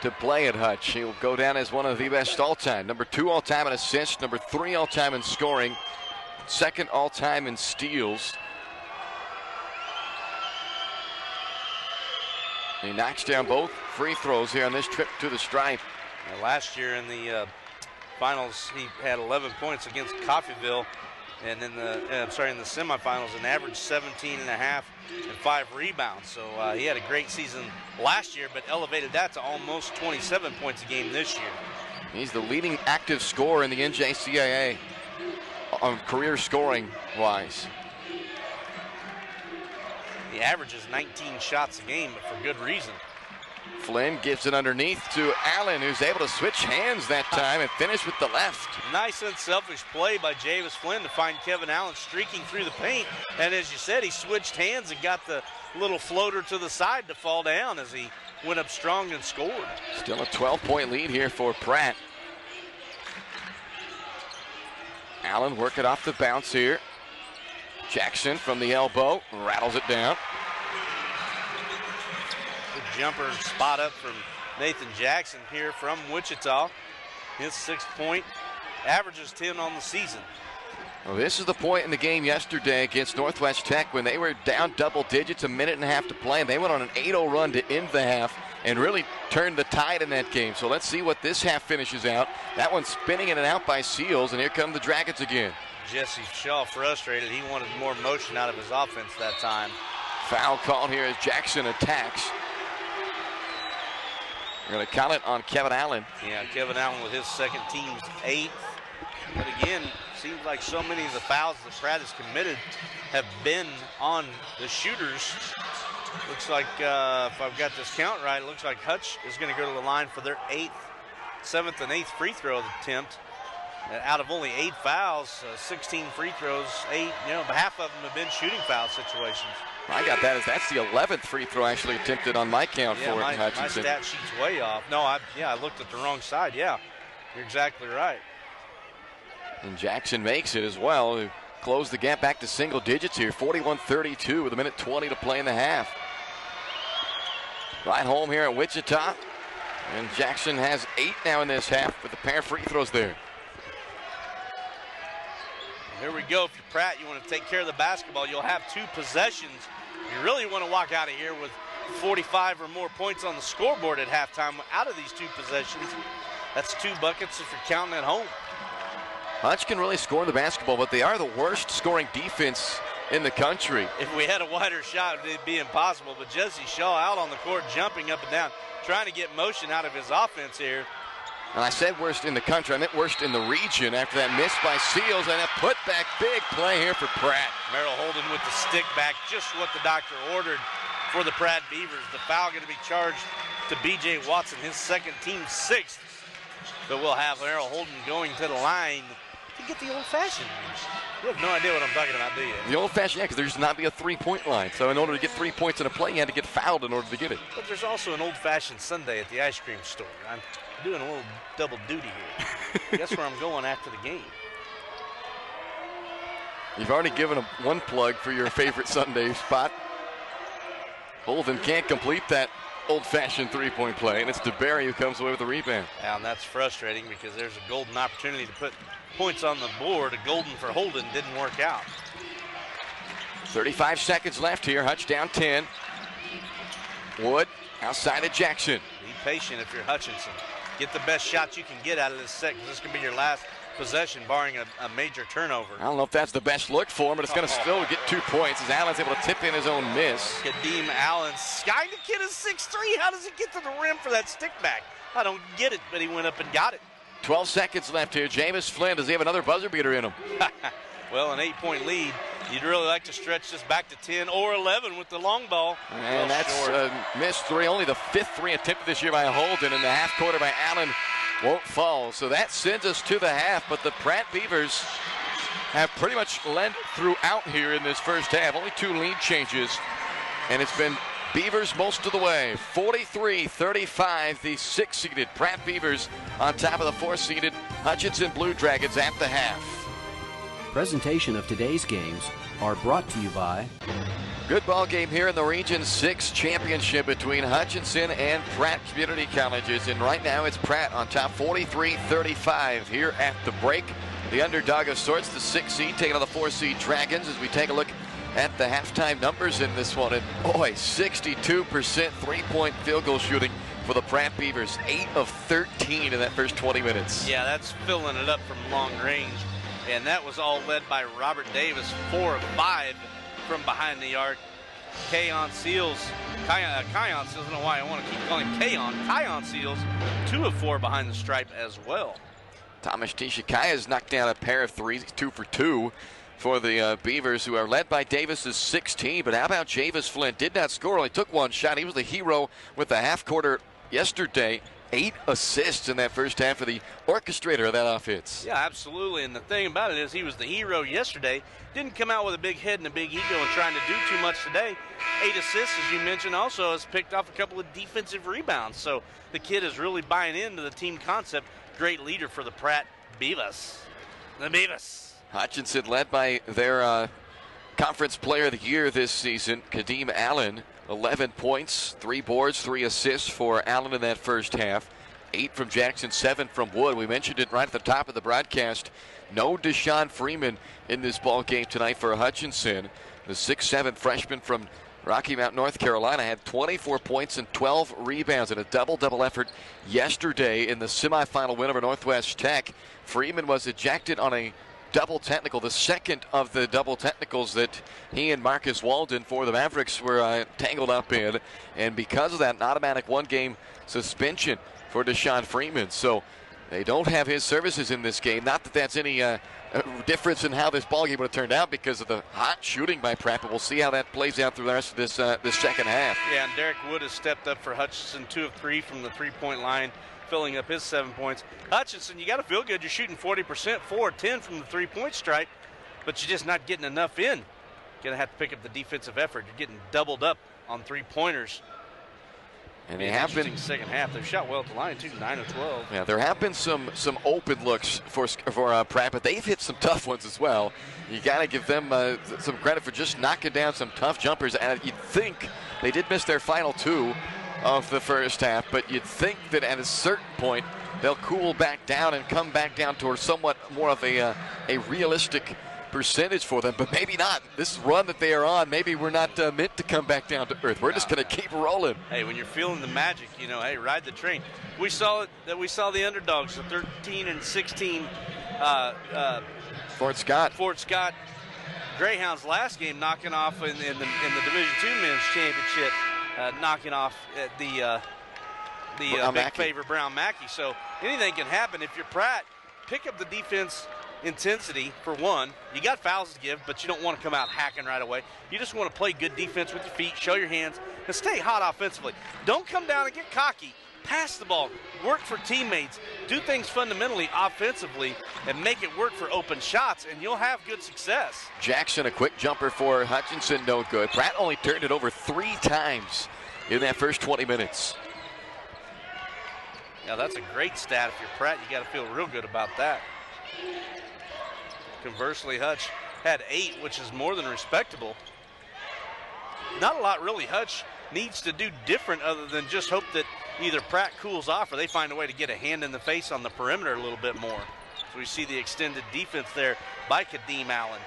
to play at Hutch. He'll go down as one of the best all-time. Number 2 all-time in assists, number 3 all-time in scoring, 2nd all-time in steals. He knocks down both free throws here on this trip to the stripe. Last year in the finals, he had 11 points against Coffeyville, and in the in the semifinals, an average 17.5 and 5 rebounds. So he had a great season last year, but elevated that to almost 27 points a game this year. He's the leading active scorer in the NJCAA on career scoring wise. The average is 19 shots a game, but for good reason. Flynn gives it underneath to Allen, who's able to switch hands that time and finish with the left. Nice unselfish play by Javis Flynn to find Kevin Allen streaking through the paint. And as you said, he switched hands and got the little floater to the side to fall down as he went up strong and scored. Still a 12-point lead here for Pratt. Allen working off the bounce here. Jackson from the elbow rattles it down. Good jumper spot up from Nathan Jackson here from Wichita. His 6th point, averages 10 on the season. Well, this is the point in the game yesterday against Northwest Tech when they were down double digits, a minute and a half to play, and they went on an 8-0 run to end the half and really turned the tide in that game. So let's see what this half finishes out. That one's spinning in and out by Seals, and here come the Dragons again. Jesse Shaw frustrated. He wanted more motion out of his offense that time. Foul called here as Jackson attacks. We're going to count it on Kevin Allen. Yeah, Kevin Allen with his 2nd, team's 8th. But again, seems like so many of the fouls that Pratt has committed have been on the shooters. Looks like, if I've got this count right, it looks like Hutch is going to go to the line for their 7th and 8th free throw attempt. Out of only 8 fouls, 16 free throws, 8, half of them have been shooting foul situations. I got that as that's the 11th free throw actually attempted on my count for Hutchinson. My stat sheet's way off. No, I looked at the wrong side. Yeah, you're exactly right. And Jackson makes it as well to close the gap back to single digits here. 41-32 with 1:20 to play in the half. Right home here at Wichita. And Jackson has 8 now in this half with a pair of free throws there. Here we go. If you're Pratt, you want to take care of the basketball. You'll have 2 possessions. You really want to walk out of here with 45 or more points on the scoreboard at halftime out of these 2 possessions. That's 2 buckets if you're counting at home. Hutch can really score the basketball, but they are the worst scoring defense in the country. If we had a wider shot, it'd be impossible. But Jesse Shaw out on the court, jumping up and down, trying to get motion out of his offense here. And I said worst in the country, I meant worst in the region after that miss by Seals and a putback. Big play here for Pratt. Merrill Holden with the stick back, just what the doctor ordered for the Pratt Beavers. The foul going to be charged to B.J. Watson, his second, team 6th. But we'll have Merrill Holden going to the line to get the old-fashioned. You have no idea what I'm talking about, do you? The old-fashioned, yeah, because there used not be a three-point line. So in order to get 3 points in a play, you had to get fouled in order to get it. But there's also an old-fashioned sundae at the ice cream store. I'm doing a little double duty here. Guess where I'm going after the game. You've already given one plug for your favorite Sunday spot. Holden can't complete that old-fashioned three-point play, and it's DeBerry who comes away with the rebound. And that's frustrating because there's a golden opportunity to put points on the board. A golden for Holden didn't work out. 35 seconds left here. Hutch down 10. Wood outside of Jackson. Be patient if you're Hutchinson. Get the best shot you can get out of this set because this can be your last possession barring a major turnover. I don't know if that's the best look for him, but it's going to still get 2 points as Allen's able to tip in his own miss. Kadeem Allen, kind of kid is 6'3". How does he get to the rim for that stick back? I don't get it, but he went up and got it. 12 seconds left here. Jameis Flynn, does he have another buzzer beater in him? Well, an 8-point lead. You'd really like to stretch this back to 10 or 11 with the long ball. And that's a missed 3. Only the 5th 3 attempted this year by Holden, and the half quarter by Allen won't fall. So that sends us to the half, but the Pratt Beavers have pretty much led throughout here in this first half. Only 2 lead changes, and it's been Beavers most of the way. 43-35, the 6-seeded Pratt Beavers on top of the 4-seeded Hutchinson Blue Dragons at the half. Presentation of today's games are brought to you by Good ball game here in the Region 6 championship between Hutchinson and Pratt Community Colleges. And right now it's Pratt on top 43-35 here at the break. The underdog of sorts, the 6 seed, taking on the 4 seed Dragons as we take a look at the halftime numbers in this one. And boy, 62% three-point field goal shooting for the Pratt Beavers. 8 of 13 in that first 20 minutes. Yeah, that's filling it up from long range. And that was all led by Robert Davis, 4 of 5 from behind the arc. Kion Seals, I don't know why I want to keep calling him Kion Seals, 2 of 4 behind the stripe as well. Thomas Tishikaya has knocked down a pair of threes, 2 for 2 for the Beavers, who are led by Davis's 16. But how about Javis Flynn? Did not score, only took 1 shot. He was the hero with the half quarter yesterday. 8 assists in that first half for the orchestrator of that offense. Yeah, absolutely. And the thing about it is he was the hero yesterday. Didn't come out with a big head and a big ego and trying to do too much today. 8 assists, as you mentioned, also has picked off a couple of defensive rebounds. So the kid is really buying into the team concept. Great leader for the Pratt Beavers. The Beavers. Hutchinson led by their Conference Player of the Year this season, Kadeem Allen. 11 points, 3 boards, 3 assists for Allen in that first half. 8 from Jackson, 7 from Wood. We mentioned it right at the top of the broadcast. No Deshaun Freeman in this ball game tonight for Hutchinson. The 6'7" freshman from Rocky Mount, North Carolina, had 24 points and 12 rebounds in a double-double effort yesterday in the semifinal win over Northwest Tech. Freeman was ejected on a double technical, the second of the double technicals that he and Marcus Walden for the Mavericks were tangled up in. And because of that, an automatic 1-game suspension for Deshaun Freeman. So They don't have his services in this game. Not that that's any difference in how this ballgame would have turned out because of the hot shooting by Pratt, but we'll see how that plays out through the rest of this second half. Yeah, and Derek Wood has stepped up for Hutchinson, 2 of 3 from the three-point line, filling up his 7 points. Hutchinson, you got to feel good. You're shooting 40%, 4 of 10 from the three-point stripe, but you're just not getting enough in. You're going to have to pick up the defensive effort. You're getting doubled up on three-pointers. And they have been second half. They've shot well at the line too, 9 of 12. Yeah, there have been some open looks for Pratt, but they've hit some tough ones as well. You got to give them some credit for just knocking down some tough jumpers. And you'd think they did miss their final 2 of the first half, but you'd think that at a certain point they'll cool back down and come back down towards somewhat more of a realistic percentage for them, but maybe not. This run that they are on, maybe we're not meant to come back down to earth. We're just going to keep rolling. Hey, when you're feeling the magic, hey, ride the train. We saw the underdogs, the 13-16 Fort Scott Greyhounds last game, knocking off in the Division II Men's Championship, knocking off the big favorite Brown Mackey. So anything can happen if you're Pratt. Pick up the defense intensity for one. You got fouls to give, but you don't want to come out hacking right away. You just want to play good defense with your feet, show your hands, and stay hot offensively. Don't come down and get cocky. Pass the ball, work for teammates, do things fundamentally offensively, and make it work for open shots, and you'll have good success. Jackson, a quick jumper for Hutchinson, no good. Pratt only turned it over 3 times in that first 20 minutes. Yeah, that's a great stat. If you're Pratt, you got to feel real good about that. Conversely, Hutch had 8, which is more than respectable. Not a lot really Hutch needs to do different other than just hope that either Pratt cools off or they find a way to get a hand in the face on the perimeter a little bit more. So we see the extended defense there by Kadeem Allen.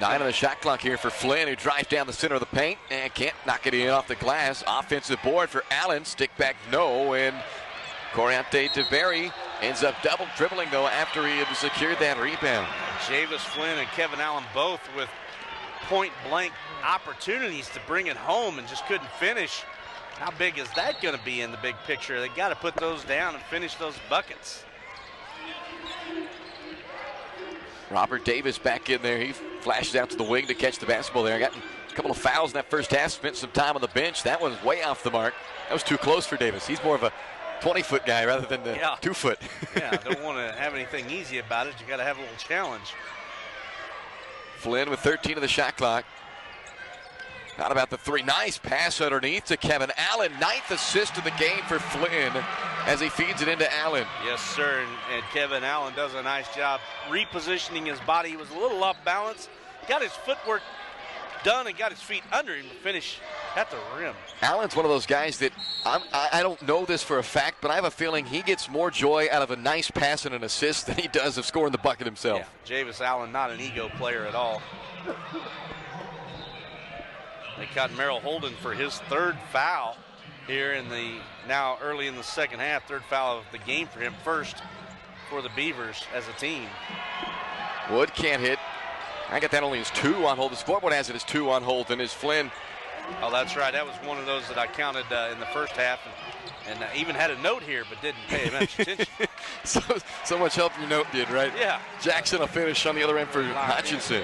9 on the shot clock here for Flynn, who drives down the center of the paint and can't knock it in off the glass. Offensive board for Allen. Stick back, no, and Coriante DeBerry ends up double dribbling, though, after he had secured that rebound. Javis Flynn and Kevin Allen both with point-blank opportunities to bring it home and just couldn't finish. How big is that going to be in the big picture? They got to put those down and finish those buckets. Robert Davis back in there. He flashes out to the wing to catch the basketball there. Got a couple of fouls in that first half, spent some time on the bench. That one's way off the mark. That was too close for Davis. He's more of a 20-foot guy rather than the 2-foot. Yeah, don't want to have anything easy about it. You got to have a little challenge. Flynn with 13 of the shot clock. How about the 3? Nice pass underneath to Kevin Allen. 9th assist of the game for Flynn as he feeds it into Allen. Yes, sir, and Kevin Allen does a nice job repositioning his body. He was a little off balance. Got his footwork done and got his feet under him to finish at the rim. Allen's one of those guys that I don't know this for a fact, but I have a feeling he gets more joy out of a nice pass and an assist than he does of scoring the bucket himself. Yeah, Javis Allen, not an ego player at all. They caught Merrill Holden for his 3rd foul here now early in the second half. 3rd foul of the game for him, 1st for the Beavers as a team. Wood can't hit. I got that only as 2 on hold. The scoreboard has it as 2 on hold, and as Flynn. Oh, that's right. That was one of those that I counted in the first half, and even had a note here, but didn't pay much attention. so much help your note did, right? Yeah. Jackson will finish on the other end for Hutchinson.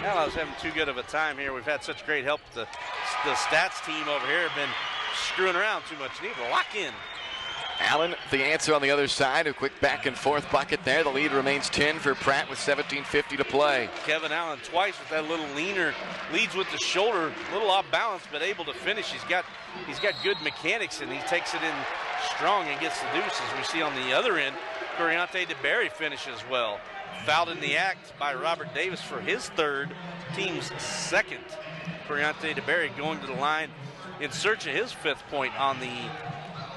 Well, I was having too good of a time here. We've had such great help. The stats team over here have been screwing around too much. You need to lock in. Allen, the answer on the other side. A quick back and forth bucket there. The lead remains 10 for Pratt with 17:50 to play. Kevin Allen twice with that little leaner, leads with the shoulder, a little off balance, but able to finish. He's got good mechanics, and he takes it in strong and gets the deuce. As we see on the other end, Coriante DeBerry finishes well. Fouled in the act by Robert Davis for his 3rd, team's 2nd. Coriante DeBerry going to the line in search of his 5th point on the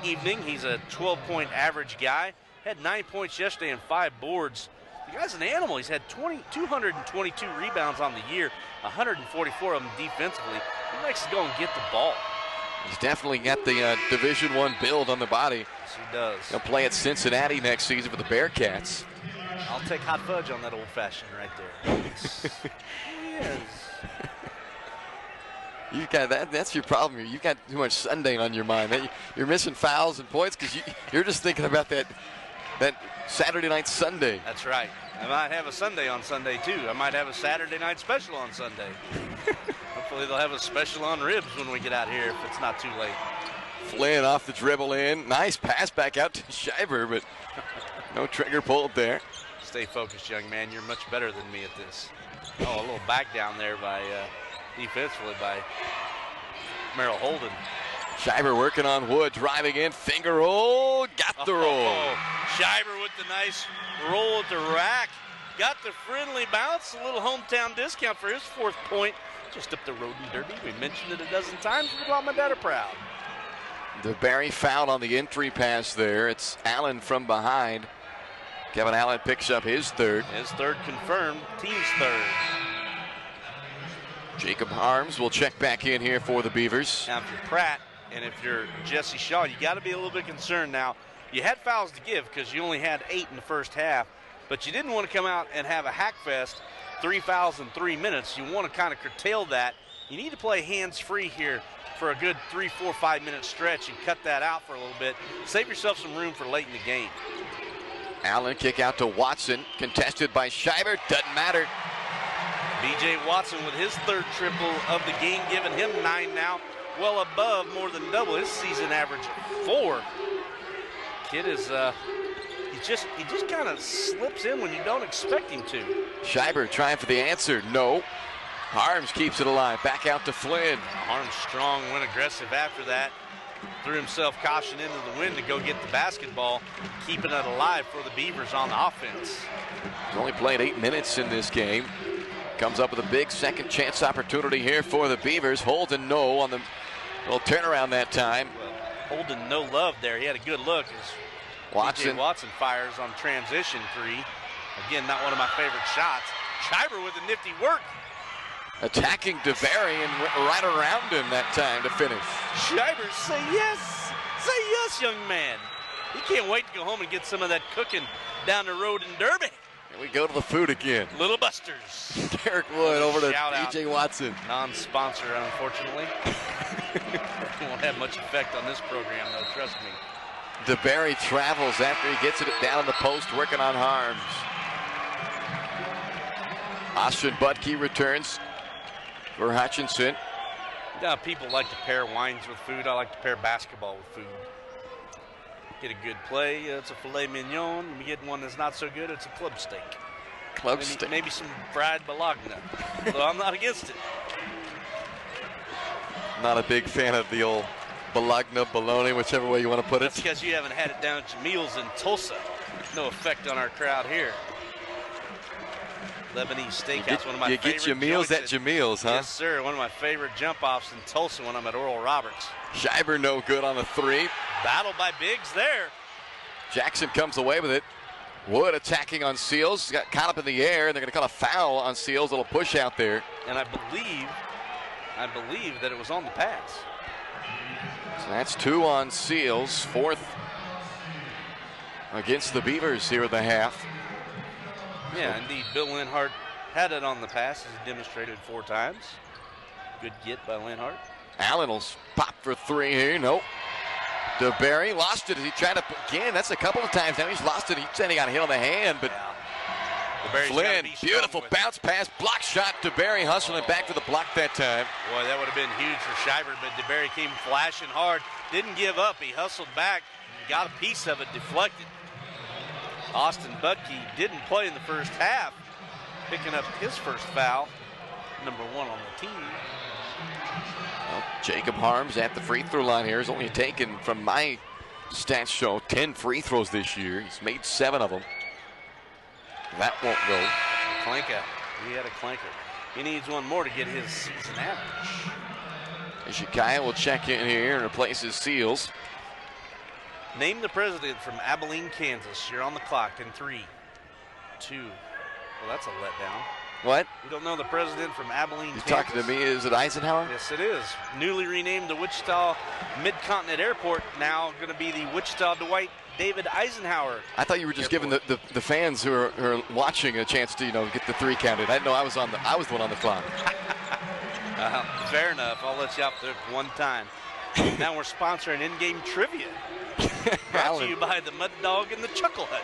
evening. He's a 12-point average guy. Had 9 points yesterday and 5 boards. The guy's an animal. He's had 222 rebounds on the year, 144 of them defensively. He likes to go and get the ball. He's definitely got the Division I build on the body. Yes, he does. He'll play at Cincinnati next season for the Bearcats. I'll take hot fudge on that old-fashioned right there. Yes. You've got that's your problem here. You've got too much Sunday on your mind. You're missing fouls and points because you're just thinking about that that Saturday night Sunday. That's right. I might have a Sunday on Sunday, too. I might have a Saturday night special on Sunday. Hopefully they'll have a special on ribs when we get out here if it's not too late. Flynn off the dribble in. Nice pass back out to Shiver, but no trigger pulled there. Stay focused, young man. You're much better than me at this. Oh, a little back down there by defensively by Merrill Holden. Shiver working on Wood, driving in, finger roll, got the roll. Shiver with the nice roll at the rack. Got the friendly bounce, a little hometown discount for his 4th point. Just up the road and dirty. We mentioned it a dozen times. We Mom and Dad are proud. DeBerry fouled on the entry pass there. It's Allen from behind. Kevin Allen picks up his 3rd. His 3rd confirmed, team's 3rd. Jacob Harms will check back in here for the Beavers. Now, if you're Pratt and if you're Jesse Shaw, you got to be a little bit concerned now. You had fouls to give because you only had 8 in the first half, but you didn't want to come out and have a hack fest, 3 fouls in 3 minutes. You want to kind of curtail that. You need to play hands-free here for a good 3, 4, 5 minute stretch and cut that out for a little bit. Save yourself some room for late in the game. Allen kick out to Watson, contested by Shiver, doesn't matter. B.J. Watson with his 3rd triple of the game, giving him 9 now, well above, more than double his season average of 4. Kid is, he just kind of slips in when you don't expect him to. Shiver trying for the answer, no. Harms keeps it alive, back out to Flynn. Harms strong, went aggressive after that. Threw himself caution into the wind to go get the basketball, keeping it alive for the Beavers on the offense. He's only played 8 minutes in this game. Comes up with a big second chance opportunity here for the Beavers. Holden no on the little turnaround that time. Well, Holden no love there. He had a good look as Watson fires on transition 3. Again, not one of my favorite shots. Shiver with a nifty work. Attacking DeBerry and right around him that time to finish. Shiver, say yes. Say yes, young man. He can't wait to go home and get some of that cooking down the road in Derby. Here we go to the food again. Little Busters. Derek Wood over to B.J. Watson. Non-sponsor, unfortunately. Won't have much effect on this program, though, trust me. DeBerry travels after he gets it down in the post, working on Harms. Austin Butke returns for Hutchinson. People like to pair wines with food. I like to pair basketball with food. Get a good play. It's a filet mignon. We get one that's not so good. It's a club steak. Maybe some fried bologna. Although I'm not against it. Not a big fan of the old bologna, bologna, whichever way you want to put it. That's because you haven't had it down at Jamil's in Tulsa. No effect on our crowd here. Lebanese Steakhouse, one of my favorite. You get your meals at Jamil's, huh? Yes, sir. One of my favorite jump-offs in Tulsa when I'm at Oral Roberts. Shiver no good on the 3. Battle by Biggs there. Jackson comes away with it. Wood attacking on Seals. Got caught up in the air, and they're going to call a foul on Seals. A little push out there. And I believe that it was on the pass. So that's 2 on Seals. 4th against the Beavers here at the half. Yeah, indeed. Bill Linhart had it on the pass, as he demonstrated 4 times. Good get by Linhart. Allen will pop for 3 here. Nope. DeBerry lost it. He tried to, again, that's a couple of times now. He's lost it. He said he got hit on the hand, but Flynn, beautiful bounce pass, block shot. DeBerry hustling back for the block that time. Boy, that would have been huge for Shiver, but DeBerry came flashing hard. Didn't give up. He hustled back, got a piece of it, deflected. Austin Butke didn't play in the first half, picking up his first foul, number 1 on the team. Well, Jacob Harms at the free throw line here has only taken, from my stats show, 10 free throws this year. He's made 7 of them. That won't go. Clanker. He had a clanker. He needs one more to get his season average. Ishikaya will check in here and replaces Seals. Name the president from Abilene, Kansas. You're on the clock in 3, 2. Well, that's a letdown. What? You don't know the president from Abilene, Kansas? You're talking to me? Is it Eisenhower? Yes, it is. Newly renamed the Wichita Mid-Continent Airport. Now going to be the Wichita Dwight David Eisenhower. I thought you were just Airport. giving the fans who are watching a chance to get the 3 counted. I didn't know I was the one on the clock. Fair enough. I'll let you off there one time. Now we're sponsoring in-game trivia. Brought to you by the Mud Dog and the Chuckle Hut.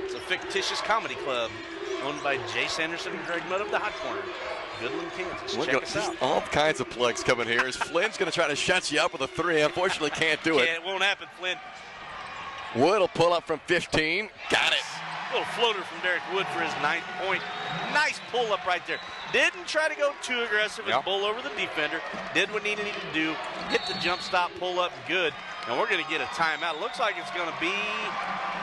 It's a fictitious comedy club owned by Jay Sanderson and Greg Mudd of the Hot Corner, Goodland, Kansas. Check us out. All kinds of plugs coming here. As Flynn's going to try to shut you up with a three. Unfortunately, can't do it. Yeah, it won't happen, Flynn. Wood will pull up from 15. Got it. Little floater from Derek Wood for his 9th point. Nice pull up right there. Didn't try to go too aggressive and bowl over the defender. Did what he needed to do. Hit the jump stop, pull up, good. And we're going to get a timeout. Looks like it's going to be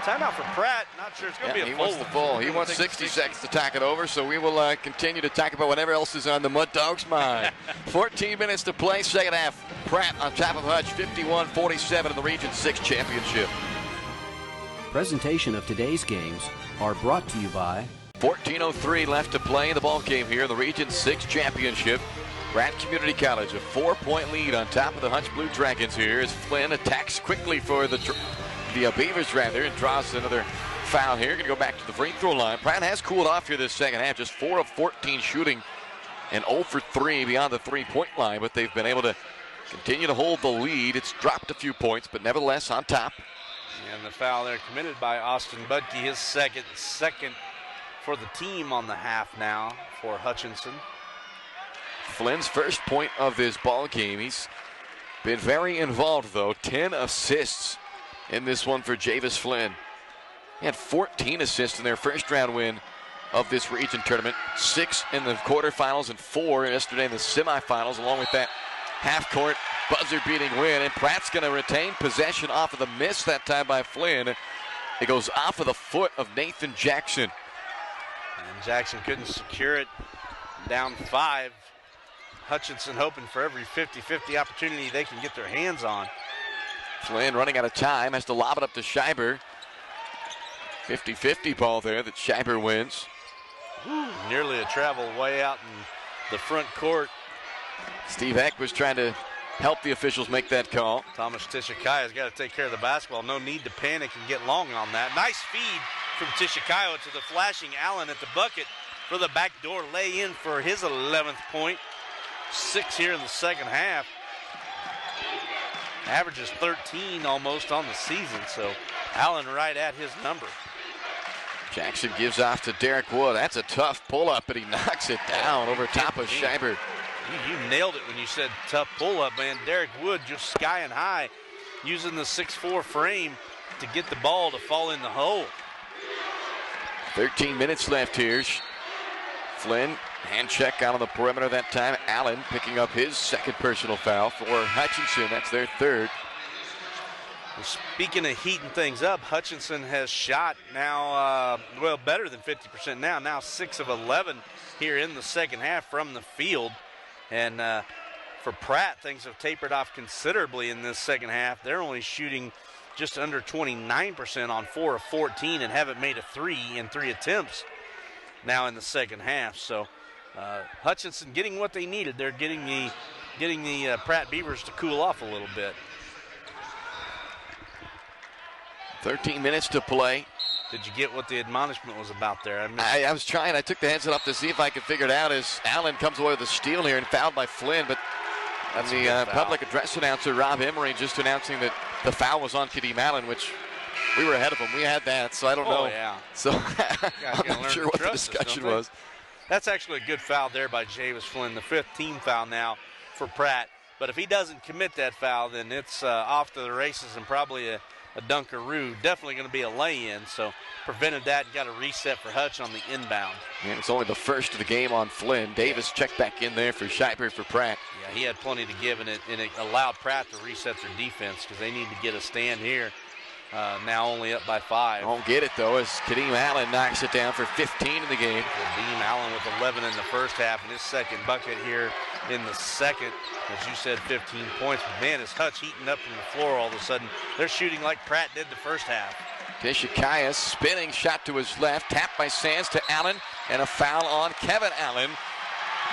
timeout for Pratt. Not sure it's going to be a full. He wants the full. He wants 60 seconds to tack it over, so we will continue to talk about whatever else is on the Mud Dogs' mind. 14 minutes to play, second half. Pratt on top of Hutch, 51-47 in the Region 6 championship. Presentation of today's games are brought to you by 14:03 left to play in the ball game here in the Region 6 championship. Pratt Community College, a 4-point lead on top of the Hutch Blue Dragons here as Flynn attacks quickly for the Beavers and draws another foul here. Going to go back to the free throw line. Pratt has cooled off here this second half, just 4 of 14 shooting and 0 for 3 beyond the 3-point line, but they've been able to continue to hold the lead. It's dropped a few points, but nevertheless on top. And the foul there committed by Austin Budke, his second for the team on the half now for Hutchinson. Flynn's first point of this ball game. He's been very involved, though. 10 assists in this one for Javis Flynn. He had 14 assists in their first round win of this region tournament. 6 in the quarterfinals and 4 yesterday in the semifinals, along with that half-court buzzer-beating win. And Pratt's going to retain possession off of the miss that time by Flynn. It goes off of the foot of Nathan Jackson. And Jackson couldn't secure it. Down 5. Hutchinson hoping for every 50-50 opportunity they can get their hands on. Flynn running out of time, has to lob it up to Scheiber. 50-50 ball there that Scheiber wins. Nearly a travel way out in the front court. Steve Eck was trying to help the officials make that call. Thomas Tishikaia has got to take care of the basketball. No need to panic and get long on that. Nice feed from Tishikaia to the flashing Allen at the bucket for the backdoor lay-in for his 11th point. 6 here in the second half. Averages 13 almost on the season, so Allen right at his number. Jackson gives off to Derek Wood. That's a tough pull-up, but he knocks it down over top of Scheiber. You nailed it when you said tough pull-up, man. Derek Wood just skying high, using the 6'4" frame to get the ball to fall in the hole. 13 minutes left here. Flynn, hand check out on the perimeter that time. Allen picking up his second personal foul for Hutchinson. That's their third. Well, speaking of heating things up, Hutchinson has shot now, better than 50% now. Now 6 of 11 here in the second half from the field. And for Pratt, things have tapered off considerably in this second half. They're only shooting just under 29% on 4 of 14 and haven't made a 3 in 3 attempts now in the second half. So Hutchinson getting what they needed. They're getting the Pratt Beavers to cool off a little bit. 13 minutes to play. Did you get what the admonishment was about there? I was trying. I took the headset up to see if I could figure it out as Allen comes away with a steal here and fouled by Flynn. But the public address announcer, Rob Emery, just announcing that the foul was on Kadeem Allen, which we were ahead of him. We had that, so I don't know. Yeah. So I'm not sure what the discussion was. That's actually a good foul there by Javis Flynn, the 5th team foul now for Pratt. But if he doesn't commit that foul, then it's off to the races and probably a dunkaroo. Definitely going to be a lay-in, so prevented that and got a reset for Hutch on the inbound. And it's only the first of the game on Flynn. Davis checked back in there for Scheiber for Pratt. Yeah, he had plenty to give, and it allowed Pratt to reset their defense because they need to get a stand here. Now only up by 5. Won't get it, though, as Kadeem Allen knocks it down for 15 in the game. Kadeem Allen with 11 in the first half and his second bucket here in the second. As you said, 15 points. But man, is Hutch heating up from the floor all of a sudden. They're shooting like Pratt did the first half. Tishikaia spinning shot to his left, tapped by Sands to Allen, and a foul on Kevin Allen.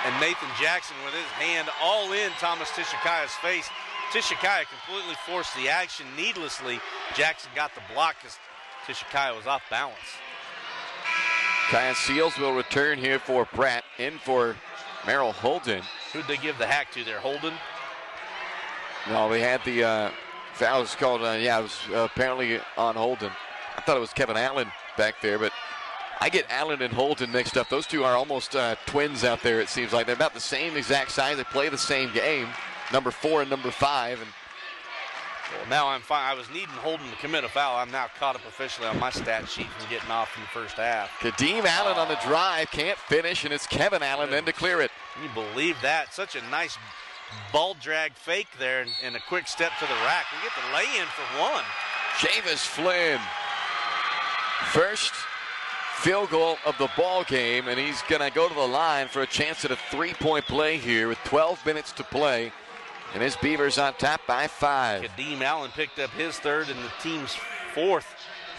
And Nathan Jackson with his hand all in Thomas Tishikaia's face. Tishikaia completely forced the action needlessly. Jackson got the block because Tishikaia was off balance. Kaya Seals will return here for Pratt, in for Merrill Holden. Who'd they give the hack to there, Holden? No, they had the foul was called, it was apparently on Holden. I thought it was Kevin Allen back there, but I get Allen and Holden mixed up. Those two are almost twins out there, it seems like. They're about the same exact size. They play the same game, number 4 and number 5. And well, now I'm fine. I was needing Holden to commit a foul. I'm now caught up officially on my stat sheet from getting off in the first half. Kadeem Allen on the drive, can't finish, and it's Kevin Allen then to clear it. Can you believe that? Such a nice ball drag fake there and a quick step to the rack. We get the lay-in for one. Javis Flynn, first field goal of the ball game, and he's going to go to the line for a chance at a 3-point play here with 12 minutes to play. And his Beavers on top by 5. Kadeem Allen picked up his third and the team's fourth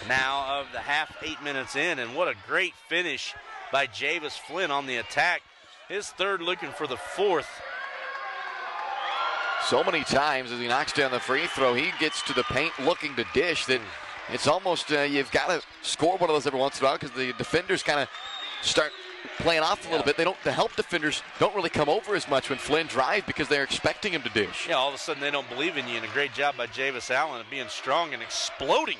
now of the half, 8 minutes in. And what a great finish by Javis Flynn on the attack. His third looking for the fourth. So many times as he knocks down the free throw, he gets to the paint looking to dish that it's almost you've got to score one of those every once in a while because the defenders kind of start playing off a little bit. The help defenders don't really come over as much when Flynn drives because they're expecting him to dish. Yeah, all of a sudden they don't believe in you, and a great job by Javis Allen of being strong and exploding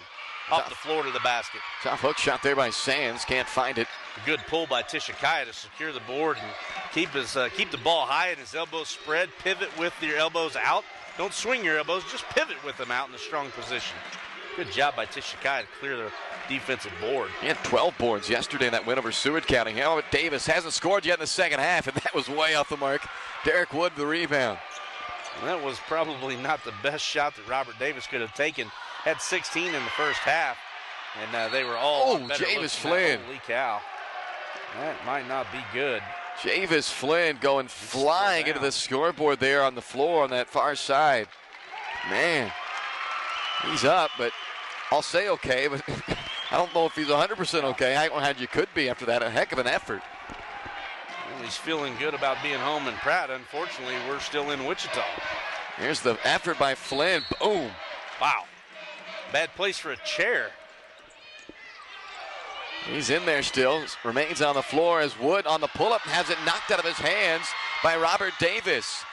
off the floor to the basket. Tough hook shot there by Sands, can't find it. A good pull by Tishikaya to secure the board and keep the ball high and his elbows spread. Pivot with your elbows out. Don't swing your elbows, just pivot with them out in a strong position. Good job by Tishikaya to clear the defensive board. He had 12 boards yesterday in that win over Seward County. Howard Davis hasn't scored yet in the second half, and that was way off the mark. Derek Wood, the rebound. And that was probably not the best shot that Robert Davis could have taken. Had 16 in the first half, and they were all better. Javis Flynn. Holy cow. That might not be good. Javis Flynn going flying into the scoreboard there on the floor on that far side. Man, he's up, but I'll say okay, but I don't know if he's 100% okay. I don't know how you could be after that. A heck of an effort. Well, he's feeling good about being home in Pratt. Unfortunately, we're still in Wichita. Here's the effort by Flynn. Boom. Wow. Bad place for a chair. He's in there still. Remains on the floor as Wood on the pull-up has it knocked out of his hands by Robert Davis.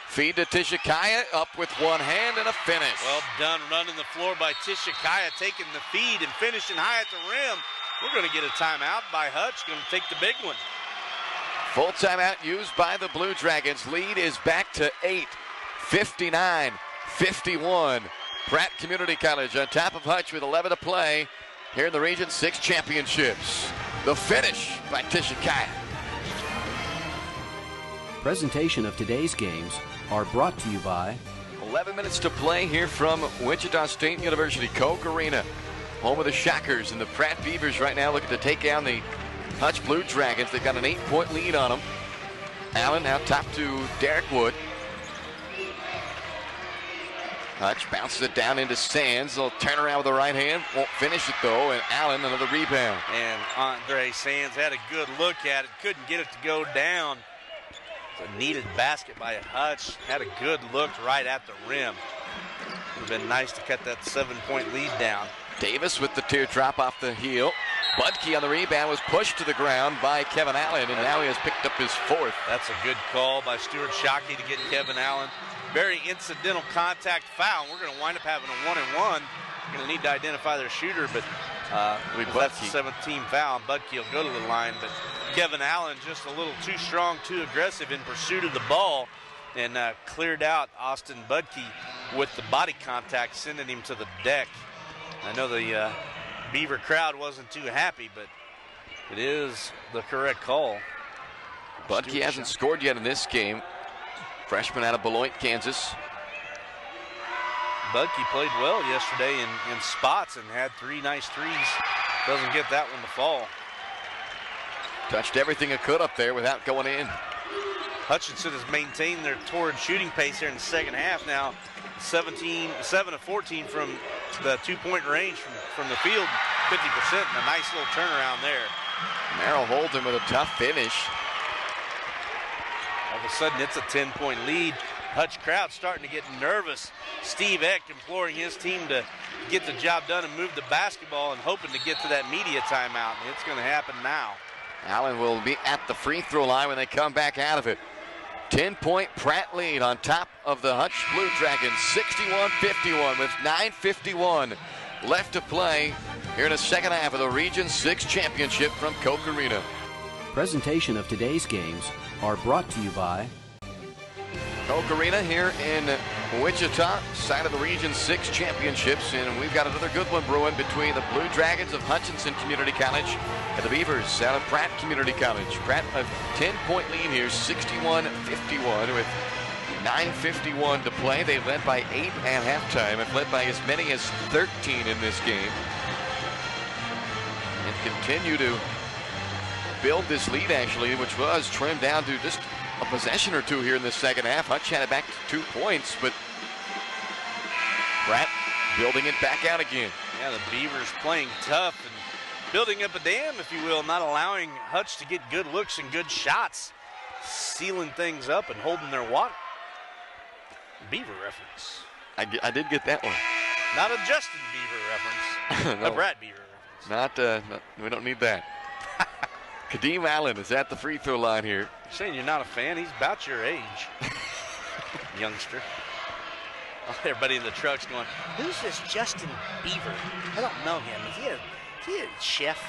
Feed to Tishikaya, up with one hand and a finish. Well done running the floor by Tishikaya, taking the feed and finishing high at the rim. We're going to get a timeout by Hutch, going to take the big one. Full timeout used by the Blue Dragons. Lead is back to 8, 59-51. Pratt Community College on top of Hutch with 11 to play here in the Region 6 Championships. The finish by Tishikaya. Presentation of today's games are brought to you by 11 minutes to play here from Wichita State University, Koch Arena, home of the Shockers, and the Pratt Beavers right now looking to take down the Hutch Blue Dragons. They've got an 8-point lead on them. Allen now top to Derek Wood. Hutch bounces it down into Sands. They'll turn around with the right hand. Won't finish it though, and Allen another rebound. And Andre Sands had a good look at it. Couldn't get it to go down. It's a needed basket by Hutch. Had a good look right at the rim. Would have been nice to cut that 7-point lead down. Davis with the teardrop off the heel. Budke on the rebound was pushed to the ground by Kevin Allen, and now he has picked up his fourth. That's a good call by Stuart Shockey to get Kevin Allen. Very incidental contact foul. We're going to wind up having a 1-and-1. We're going to need to identify their shooter, but that's the 17th foul. Budke will go to the line, but Kevin Allen just a little too strong, too aggressive in pursuit of the ball, and cleared out Austin Budke with the body contact, sending him to the deck. I know the Beaver crowd wasn't too happy, but it is the correct call. Budke hasn't scored yet in this game. Freshman out of Beloit, Kansas. Budke played well yesterday in spots and had 3 nice threes. Doesn't get that one to fall. Touched everything it could up there without going in. Hutchinson has maintained their torrid shooting pace here in the second half now. 7 of 14 from the 2-point range from the field, 50%, and a nice little turnaround there. Merrill Holden with a tough finish. All of a sudden, it's a 10-point lead. Hutch crowd starting to get nervous. Steve Eck imploring his team to get the job done and move the basketball and hoping to get to that media timeout. And it's going to happen now. Allen will be at the free throw line when they come back out of it. 10-point Pratt lead on top of the Hutch Blue Dragons, 61-51 with 9:51 left to play here in the second half of the Region 6 Championship from Koch Arena. Presentation of today's games are brought to you by Koch Arena here in Wichita, side of the Region 6 Championships, and we've got another good one brewing between the Blue Dragons of Hutchinson Community College and the Beavers out of Pratt Community College. Pratt a 10-point lead here, 61-51 with 9:51 to play. They led by 8 at halftime and led by as many as 13 in this game, and continue to build this lead, actually, which was trimmed down to just a possession or two here in the second half. Hutch had it back to 2 points, but Pratt building it back out again. Yeah, the Beavers playing tough and building up a dam, if you will, not allowing Hutch to get good looks and good shots, sealing things up and holding their water. Beaver reference. I did get that one. Not a Justin Beaver reference. No. A Brad Beaver reference. Not, we don't need that. Kadeem Allen is at the free throw line here. You're saying you're not a fan? He's about your age, youngster. Everybody in the truck's going, who's this Justin Beaver? I don't know him. Is he a chef?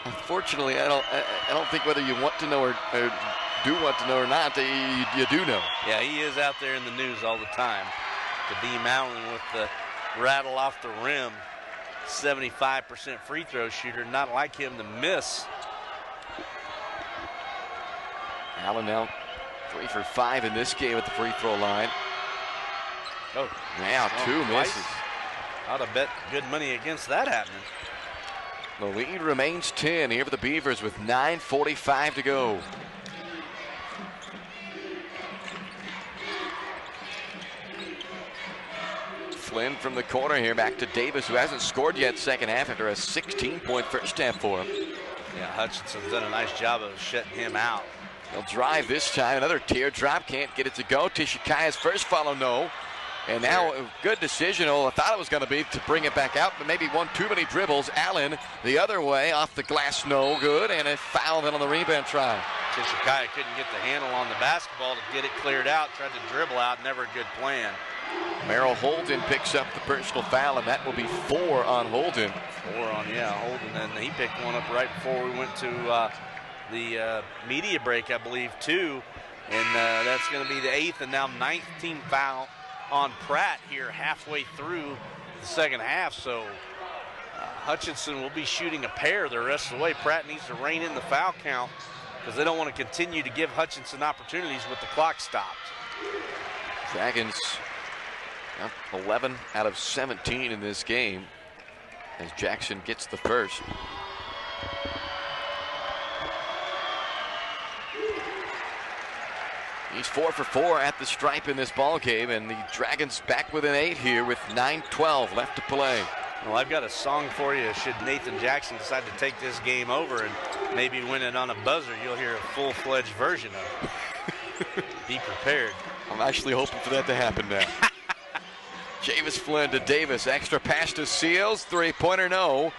Unfortunately, I don't think whether you want to know or do want to know or not, you do know. Yeah, he is out there in the news all the time. Kadeem Allen with the rattle off the rim, 75% free throw shooter. Not like him to miss. Allen now 3 for 5 in this game at the free throw line. Oh, now 2 misses. I'd have bet good money against that happening. The lead remains 10 here for the Beavers with 9:45 to go. Flynn from the corner here, back to Davis, who hasn't scored yet second half after a 16-point first half for him. Yeah, Hutchinson's done a nice job of shutting him out. They'll drive this time. Another teardrop. Can't get it to go. Tishikaya's first follow, no. And now a good decision. Oh, I thought it was going to be to bring it back out, but maybe one too many dribbles. Allen the other way, off the glass, no good. And a foul then on the rebound try. Tishikaya couldn't get the handle on the basketball to get it cleared out. Tried to dribble out. Never a good plan. Merrill Holden picks up the personal foul, and that will be 4 on Holden. 4 on, yeah, Holden. And he picked one up right before we went to the media break, I believe, too. And that's going to be the 8th and now 9th team foul on Pratt here halfway through the second half. So Hutchinson will be shooting a pair the rest of the way. Pratt needs to rein in the foul count because they don't want to continue to give Hutchinson opportunities with the clock stopped. Dragons 11 out of 17 in this game as Jackson gets the first. He's 4 for 4 at the stripe in this ball game, and the Dragons back within 8 here with 9:12 left to play. Well, I've got a song for you. Should Nathan Jackson decide to take this game over and maybe win it on a buzzer, you'll hear a full-fledged version of it. Be prepared. I'm actually hoping for that to happen now. Javis Flynn to Davis. Extra pass to Seals. Three-pointer, no.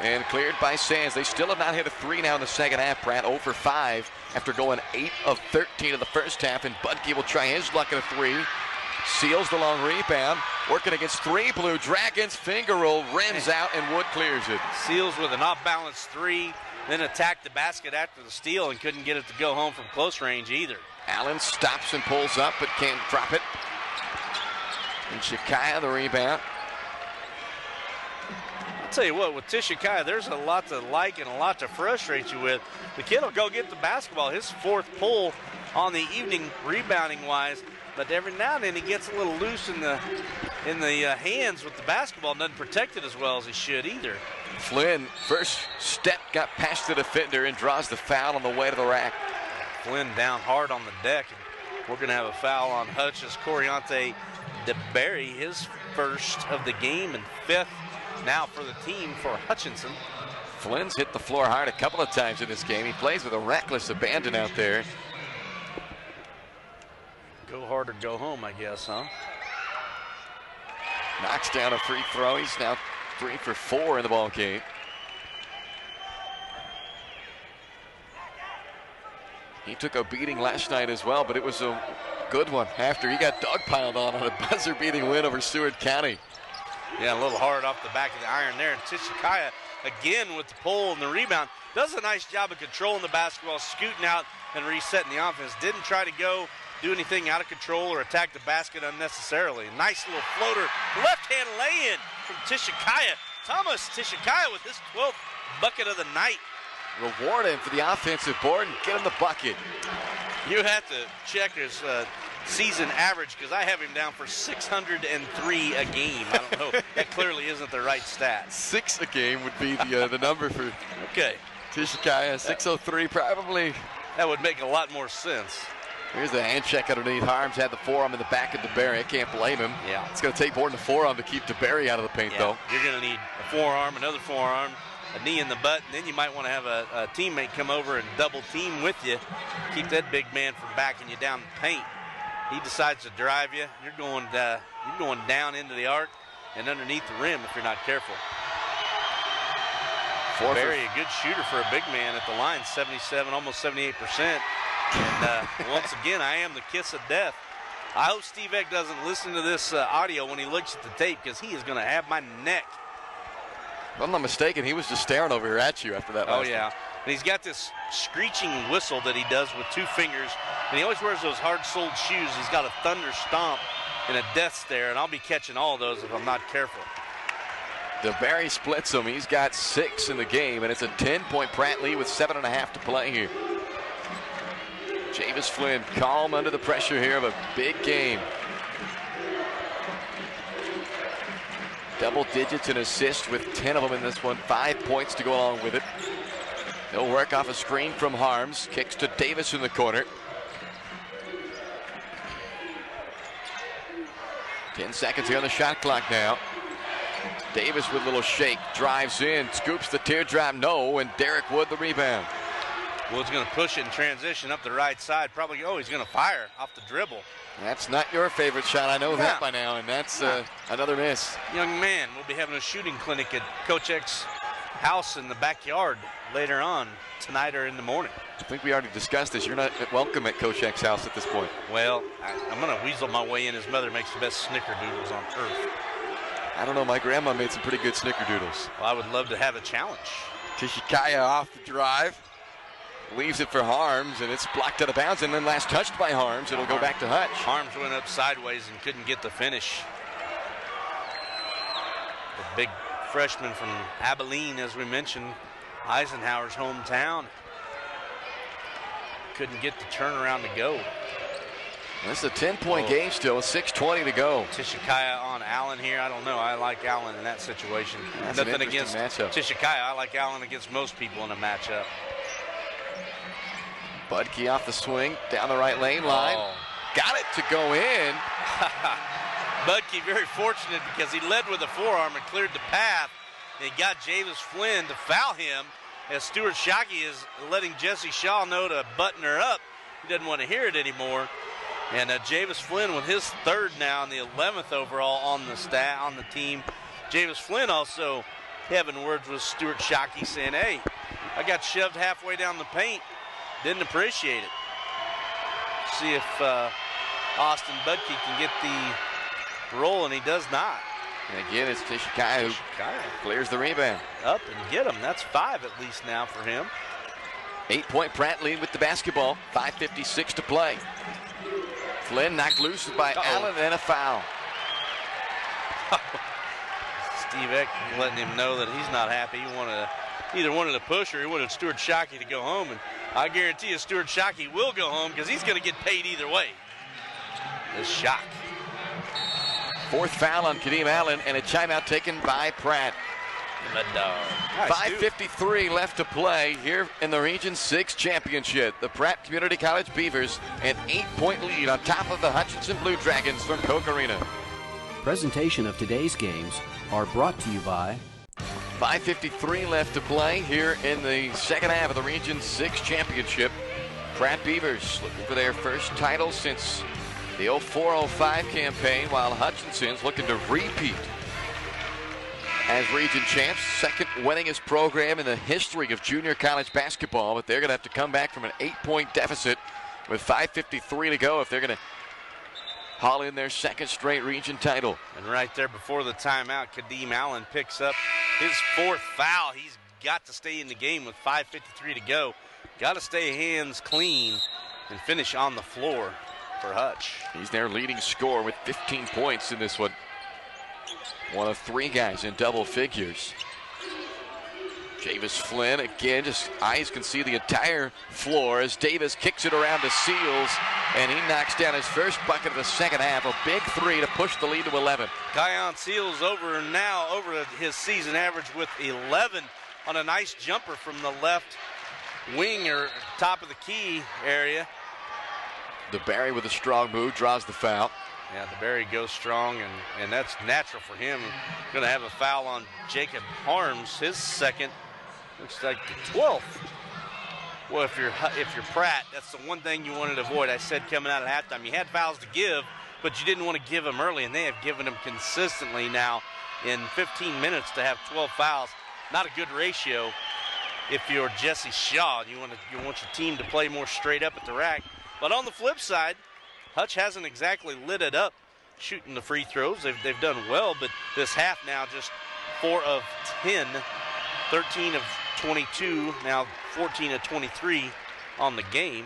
And cleared by Sands. They still have not hit a 3 now in the second half. Pratt 0 for 5 after going 8 of 13 in the first half. And Budke will try his luck at a 3. Seals the long rebound. Working against 3 Blue Dragons. Finger roll, rims out, and Wood clears it. Seals with an off-balance 3. Then attacked the basket after the steal and couldn't get it to go home from close range either. Allen stops and pulls up, but can't drop it. And Shikaya the rebound. I'll tell you what, with Tishikaya, there's a lot to like and a lot to frustrate you with. The kid will go get the basketball, his 4th pull on the evening rebounding-wise, but every now and then he gets a little loose in the hands with the basketball and doesn't protect it as well as he should either. Flynn, first step, got past the defender and draws the foul on the way to the rack. Flynn down hard on the deck, and we're going to have a foul on Hutch as Coriante DeBerry, his first of the game and 5th now for the team for Hutchinson. Flynn's hit the floor hard a couple of times in this game. He plays with a reckless abandon out there. Go hard or go home, I guess, huh? Knocks down a free throw. He's now 3 for 4 in the ball game. He took a beating last night as well, but it was a good one after he got dogpiled on a buzzer-beating win over Seward County. Yeah, a little hard off the back of the iron there. And Tishikaya, again with the pull and the rebound, does a nice job of controlling the basketball, scooting out and resetting the offense. Didn't try to go do anything out of control or attack the basket unnecessarily. Nice little floater, left-hand lay-in from Tishikaya. Thomas Tishikaya with his 12th bucket of the night. Reward him for the offensive board and get him the bucket. You have to check his season average because I have him down for 603 a game. I don't know. That clearly isn't the right stat. 6 a game would be the number for okay. Tishikaya. 603 probably. That would make a lot more sense. Here's the hand check underneath. Harms had the forearm in the back of DeBerry. I can't blame him. Yeah. It's going to take more than a forearm to keep DeBerry out of the paint, though. You're going to need a forearm, another forearm, a knee in the butt, and then you might want to have a teammate come over and double team with you. Keep that big man from backing you down the paint. He decides to drive you. You're going down into the arc and underneath the rim if you're not careful. Barry, a good shooter for a big man at the line, 77, almost 78%. And once again, I am the kiss of death. I hope Steve Eck doesn't listen to this audio when he looks at the tape because he is going to have my neck. If I'm not mistaken, he was just staring over here at you after that last yeah. And he's got this screeching whistle that he does with 2 fingers. And he always wears those hard-soled shoes. He's got a thunder stomp and a death stare, and I'll be catching all of those if I'm not careful. DeBerry splits him. He's got 6 in the game, and it's a 10-point Pratt lead with 7.5 to play here. Javis Flynn calm under the pressure here of a big game. Double digits in assists with 10 of them in this one. 5 points to go along with it. He'll work off a screen from Harms. Kicks to Davis in the corner. 10 seconds here on the shot clock now. Davis with a little shake. Drives in. Scoops the teardrop. No. And Derek Wood the rebound. Wood's going to push it in transition up the right side. Probably, he's going to fire off the dribble. That's not your favorite shot. I know that by now, and that's another miss. Young man, we'll be having a shooting clinic at Coach Eck's house in the backyard later on tonight or in the morning. I think we already discussed this. You're not welcome at Coach Eck's house at this point. Well, I'm going to weasel my way in. His mother makes the best snickerdoodles on earth. I don't know. My grandma made some pretty good snickerdoodles. Well, I would love to have a challenge. Tishikaya off the drive. Leaves it for Harms, and it's blocked out of bounds, and then last touched by Harms. It'll go back to Hutch. Harms went up sideways and couldn't get the finish. The big freshman from Abilene, as we mentioned, Eisenhower's hometown. Couldn't get the turnaround to go. This is a 10-point game still, 6:20 to go. Tishikaya on Allen here. I don't know. I like Allen in that situation. That's nothing against matchup. Tishikaya. I like Allen against most people in a matchup. Budke off the swing, down the right lane line. Got it to go in. Budke very fortunate because he led with a forearm and cleared the path. And he got Javis Flynn to foul him as Stuart Shockey is letting Jesse Shaw know to button her up. He doesn't want to hear it anymore. And Javis Flynn with his 3rd now and the 11th overall on the team. Javis Flynn also having words with Stuart Shockey saying, hey, I got shoved halfway down the paint. Didn't appreciate it. See if Austin Budke can get the roll, and he does not. And again, it's Tishikaya who clears the rebound. Up and get him. That's 5 at least now for him. 8-point Pratt lead with the basketball. 5:56 to play. Flynn knocked loose by Allen, and a foul. Steve Eck letting him know that he's not happy. He either wanted a push or he wanted Stuart Shockey to go home. And I guarantee you Stuart Shockey will go home because he's going to get paid either way. The shock. 4th foul on Kadeem Allen, and a timeout taken by Pratt. Nice 5:53 left to play here in the Region 6 Championship. The Pratt Community College Beavers an 8-point lead on top of the Hutchinson Blue Dragons from Koch Arena. Presentation of today's games are brought to you by 5:53 left to play here in the second half of the Region 6 Championship. Pratt Beavers looking for their first title since the 04-05 campaign, while Hutchinson's looking to repeat as region champs, second winningest program in the history of junior college basketball, but they're going to have to come back from an 8-point deficit with 5:53 to go if they're going to haul in their second straight region title. And right there before the timeout, Kadeem Allen picks up his fourth foul. He's got to stay in the game with 5:53 to go. Got to stay hands clean and finish on the floor for Hutch. He's their leading scorer with 15 points in this one. One of three guys in double figures. Javis Flynn, again, just eyes can see the entire floor as Davis kicks it around to Seals, and he knocks down his first bucket of the second half. A big three to push the lead to 11. Kion Seals over his season average with 11 on a nice jumper from the left wing or top of the key area. DeBerry with a strong move draws the foul. Yeah, DeBerry goes strong, and that's natural for him. Going to have a foul on Jacob Harms, his second. Looks like the 12th. Well, if you're Pratt, that's the one thing you wanted to avoid. I said coming out at halftime, you had fouls to give, but you didn't want to give them early, and they have given them consistently now in 15 minutes to have 12 fouls. Not a good ratio if you're Jesse Shaw. You want your team to play more straight up at the rack. But on the flip side, Hutch hasn't exactly lit it up shooting the free throws. They've done well, but this half now just 4 of 10, 13 of 22, now 14 of 23 on the game.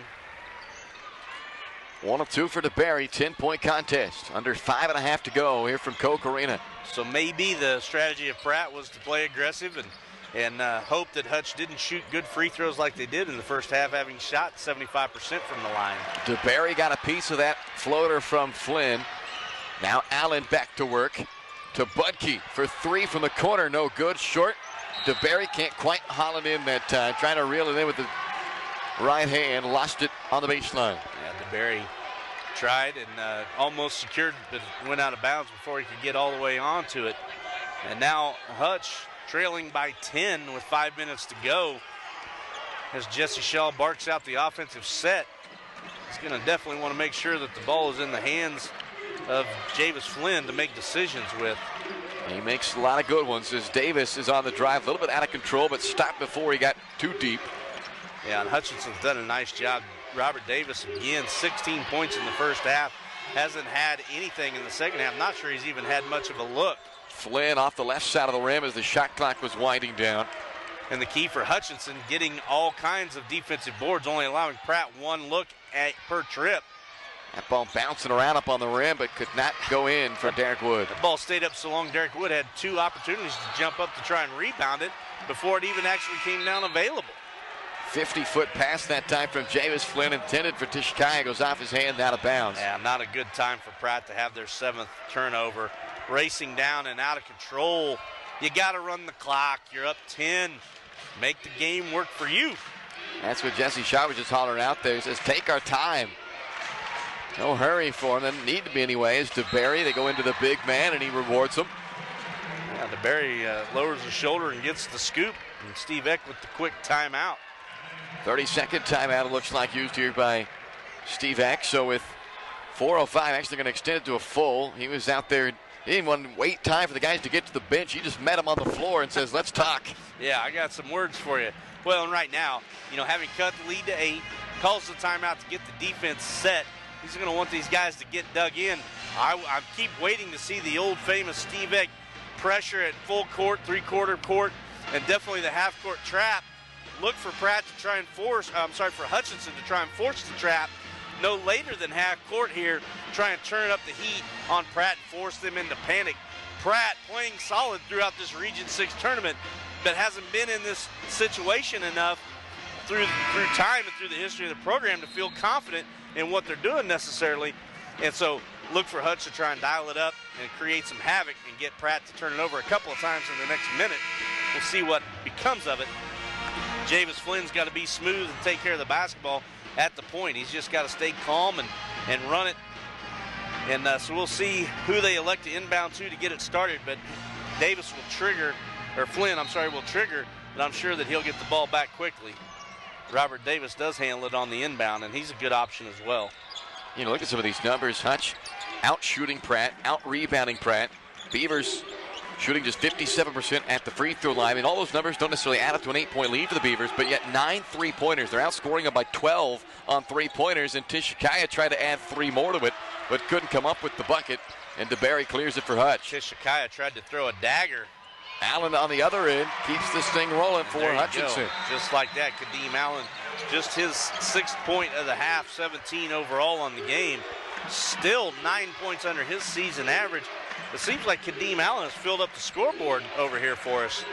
1 of 2 for DeBerry, 10-point contest. Under 5.5 to go here from Koch Arena. So maybe the strategy of Pratt was to play aggressive and hope that Hutch didn't shoot good free throws like they did in the first half, having shot 75% from the line. DeBerry got a piece of that floater from Flynn. Now Allen back to work to Budke for 3 from the corner. No good, short. DeBerry can't quite haul it in that time. Trying to reel it in with the right hand. Lost it on the baseline. Yeah, DeBerry tried and almost secured, but went out of bounds before he could get all the way onto it. And now Hutch trailing by 10 with 5 minutes to go. As Jesse Shaw barks out the offensive set, he's going to definitely want to make sure that the ball is in the hands of Javis Flynn to make decisions with. He makes a lot of good ones as Davis is on the drive, a little bit out of control, but stopped before he got too deep. Yeah, and Hutchinson's done a nice job. Robert Davis, again, 16 points in the first half. Hasn't had anything in the second half. Not sure he's even had much of a look. Flynn off the left side of the rim as the shot clock was winding down. And the key for Hutchinson, getting all kinds of defensive boards, only allowing Pratt 1 look per trip. That ball bouncing around up on the rim, but could not go in for Derek Wood. The ball stayed up so long, Derek Wood had 2 opportunities to jump up to try and rebound it before it even actually came down available. 50-foot pass that time from Javis Flynn, intended for Tishkaya, goes off his hand, out of bounds. Yeah, not a good time for Pratt to have their 7th turnover. Racing down and out of control. You got to run the clock. You're up 10. Make the game work for you. That's what Jesse Shaw was just hollering out there. He says, take our time. No hurry for him. Doesn't need to be anyway. As DeBerry, they go into the big man, and he rewards them. Yeah, DeBerry lowers his shoulder and gets the scoop. And Steve Eck with the quick timeout. 30-second timeout, it looks like, used here by Steve Eck. So with 4:05, actually going to extend it to a full. He was out there. He didn't want to wait time for the guys to get to the bench. He just met them on the floor and says, let's talk. Yeah, I got some words for you. Well, and right now, having cut the lead to 8, calls the timeout to get the defense set. He's going to want these guys to get dug in. I keep waiting to see the old famous Steve Eck pressure at full court, 3/4 court, and definitely the half-court trap. Look for Pratt to try and for Hutchinson to try and force the trap no later than half court here, try and turn up the heat on Pratt and force them into panic. Pratt playing solid throughout this Region 6 tournament, but hasn't been in this situation enough through time and through the history of the program to feel confident in what they're doing necessarily. And so look for Hutch to try and dial it up and create some havoc and get Pratt to turn it over a couple of times in the next minute. We'll see what becomes of it. Javis Flynn's got to be smooth and take care of the basketball at the point. He's just got to stay calm and run it. And so we'll see who they elect to inbound to get it started. But Flynn will trigger, but I'm sure that he'll get the ball back quickly. Robert Davis does handle it on the inbound, and he's a good option as well. Look at some of these numbers. Hutch out shooting Pratt, out rebounding Pratt. Beavers shooting just 57% at the free throw line. And all those numbers don't necessarily add up to an 8-point lead for the Beavers, but yet 9 3-pointers. They're outscoring them by 12 on 3-pointers, and Tishikaya tried to add 3 more to it, but couldn't come up with the bucket, and DeBerry clears it for Hutch. Tishikaya tried to throw a dagger. Allen on the other end keeps this thing rolling for Hutchinson. Just like that, Kadeem Allen, just his 6th point of the half, 17 overall on the game. Still 9 points under his season average. It seems like Kadeem Allen has filled up the scoreboard over here for us.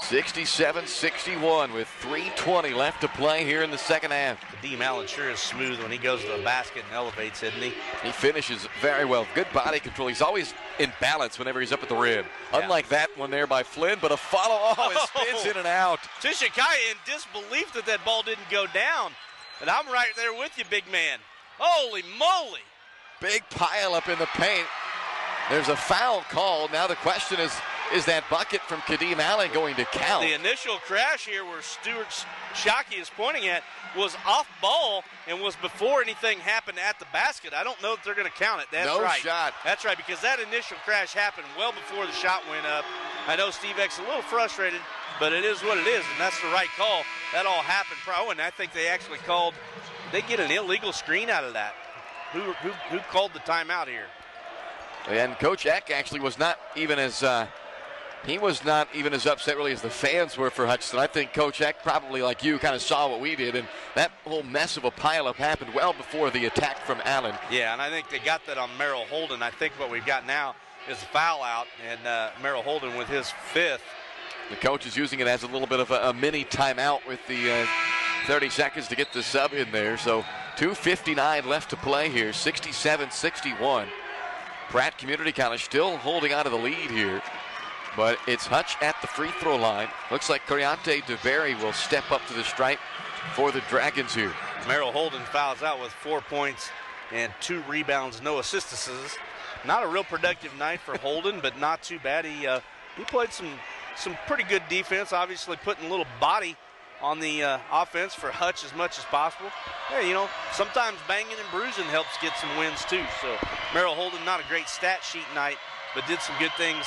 67-61 with 3:20 left to play here in the second half. Kadeem Allen sure is smooth when he goes to the basket and elevates, isn't he? He finishes very well. Good body control. He's always in balance whenever he's up at the rim. Yeah. Unlike that one there by Flynn, but a follow. Oh, it spins in and out. Tishikaya in disbelief that ball didn't go down. And I'm right there with you, big man. Holy moly. Big pile up in the paint. There's a foul called. Now the question is that bucket from Kadeem Allen going to count? The initial crash here where Stuart Shockey is pointing at was off ball and was before anything happened at the basket. I don't know if they're going to count it. That's right. No shot. That's right, because that initial crash happened well before the shot went up. I know Steve Eck's a little frustrated, but it is what it is, and that's the right call. That all happened. And I think they actually called, they get an illegal screen out of that. Who called the timeout here? And Coach Eck actually was not even as upset really as the fans were for Hutchinson. I think Coach Eck, probably like you, kind of saw what we did, and that whole mess of a pileup happened well before the attack from Allen. Yeah, and I think they got that on Merrill Holden. I think what we've got now is a foul out, and Merrill Holden with his 5th. The coach is using it as a little bit of a mini timeout with the 30 seconds to get the sub in there. So 2:59 left to play here, 67-61. Pratt Community College still holding on to the lead here, but it's Hutch at the free throw line. Looks like Coriante DeBerry will step up to the stripe for the Dragons here. Merrill Holden fouls out with 4 points and 2 rebounds, no assists. Not a real productive night for Holden, but not too bad. He played some pretty good defense, obviously putting a little body on the offense for Hutch as much as possible. Hey, sometimes banging and bruising helps get some wins too. So Merrill Holden, not a great stat sheet night, but did some good things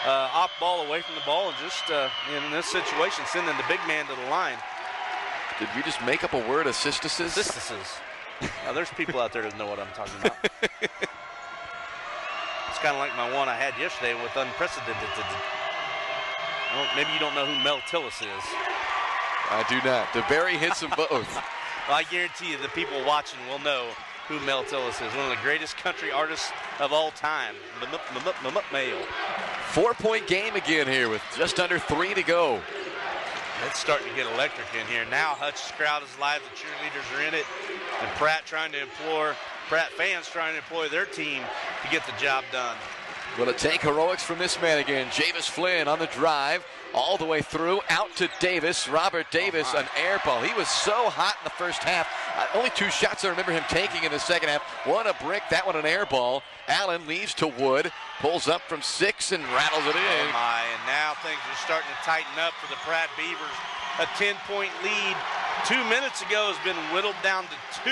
off ball, away from the ball, and just in this situation, sending the big man to the line. Did we just make up a word, assistices? Assistices. Now, there's people out there that know what I'm talking about. It's kind of like my one I had yesterday with unprecedented. Well, maybe you don't know who Mel Tillis is. I do not. DeBerry hits them both. Well, I guarantee you the people watching will know who Mel Tillis is. One of the greatest country artists of all time. Male. 4-point game again here with just under 3 to go. It's starting to get electric in here. Now Hutch's crowd is live. The cheerleaders are in it. And Pratt fans trying to employ their team to get the job done. Will it take heroics from this man again? Javis Flynn on the drive. All the way through, out to Davis. Robert Davis, an air ball. He was so hot in the first half. Only 2 shots I remember him taking in the second half. One a brick, that one an air ball. Allen leaves to Wood, pulls up from 6 and rattles it in. Oh my, and now things are starting to tighten up for the Pratt Beavers. A 10-point lead 2 minutes ago has been whittled down to 2.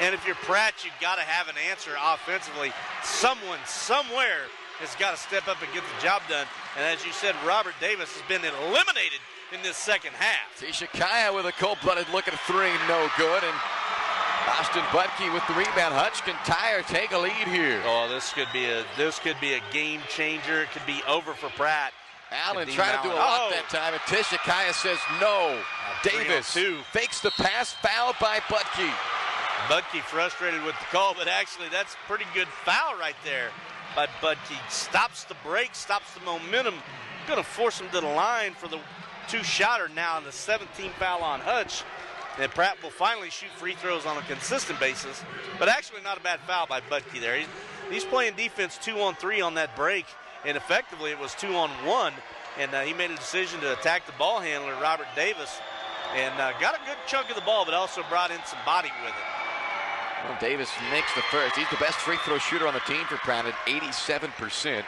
And if you're Pratt, you've got to have an answer offensively. Someone, somewhere, has got to step up and get the job done. And as you said, Robert Davis has been eliminated in this second half. Tishikaya with a cold-blooded look at a 3, no good. And Austin Butke with the rebound. Hutch can tie or take a lead here. Oh, this could be a game changer. It could be over for Pratt. Allen trying to do a lot that time, and Tishikaya says no. Davis fakes the pass, fouled by Butke. Butke frustrated with the call, but actually that's a pretty good foul right there. But Butke stops the break, stops the momentum. Going to force him to the line for the 2-shooter now, and the 17th foul on Hutch. And Pratt will finally shoot free throws on a consistent basis. But actually not a bad foul by Butke there. He's playing defense 2-on-3 on that break, and effectively it was 2-on-1. And he made a decision to attack the ball handler, Robert Davis, and got a good chunk of the ball, but also brought in some body with it. Well, Davis makes the first. He's the best free throw shooter on the team for Pratt at 87%.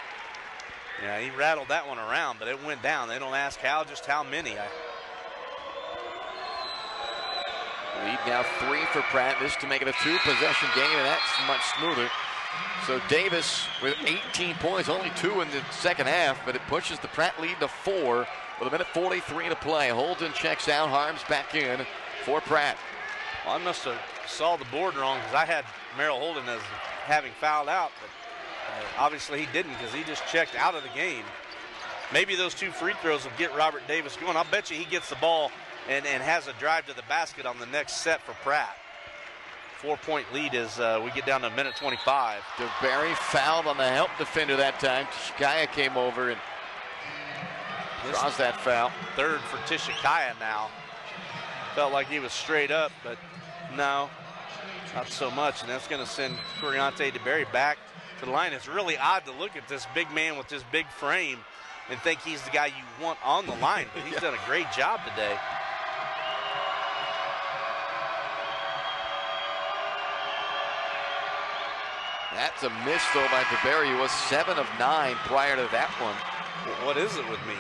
Yeah, he rattled that one around, but it went down. They don't ask how, just how many. Lead now 3 for Pratt. This to make it a 2-possession game, and that's much smoother. So Davis with 18 points, only 2 in the second half, but it pushes the Pratt lead to 4 with 1:43 to play. Holden checks out, Harms back in for Pratt. Well, I must have saw the board wrong because I had Merrill Holden as having fouled out, but obviously he didn't because he just checked out of the game. Maybe those 2 free throws will get Robert Davis going. I'll bet you he gets the ball and has a drive to the basket on the next set for Pratt. 4-point lead as we get down to 1:25. DeBerry fouled on the help defender that time. Tishikaya came over and draws that foul. 3rd for Tishikaya now. Felt like he was straight up, but no, not so much. And that's going to send Coriante DeBerry back to the line. It's really odd to look at this big man with this big frame and think he's the guy you want on the line, but he's done a great job today. That's a miss, though, by DeBerry. He was 7 of 9 prior to that one. Well, what is it with me?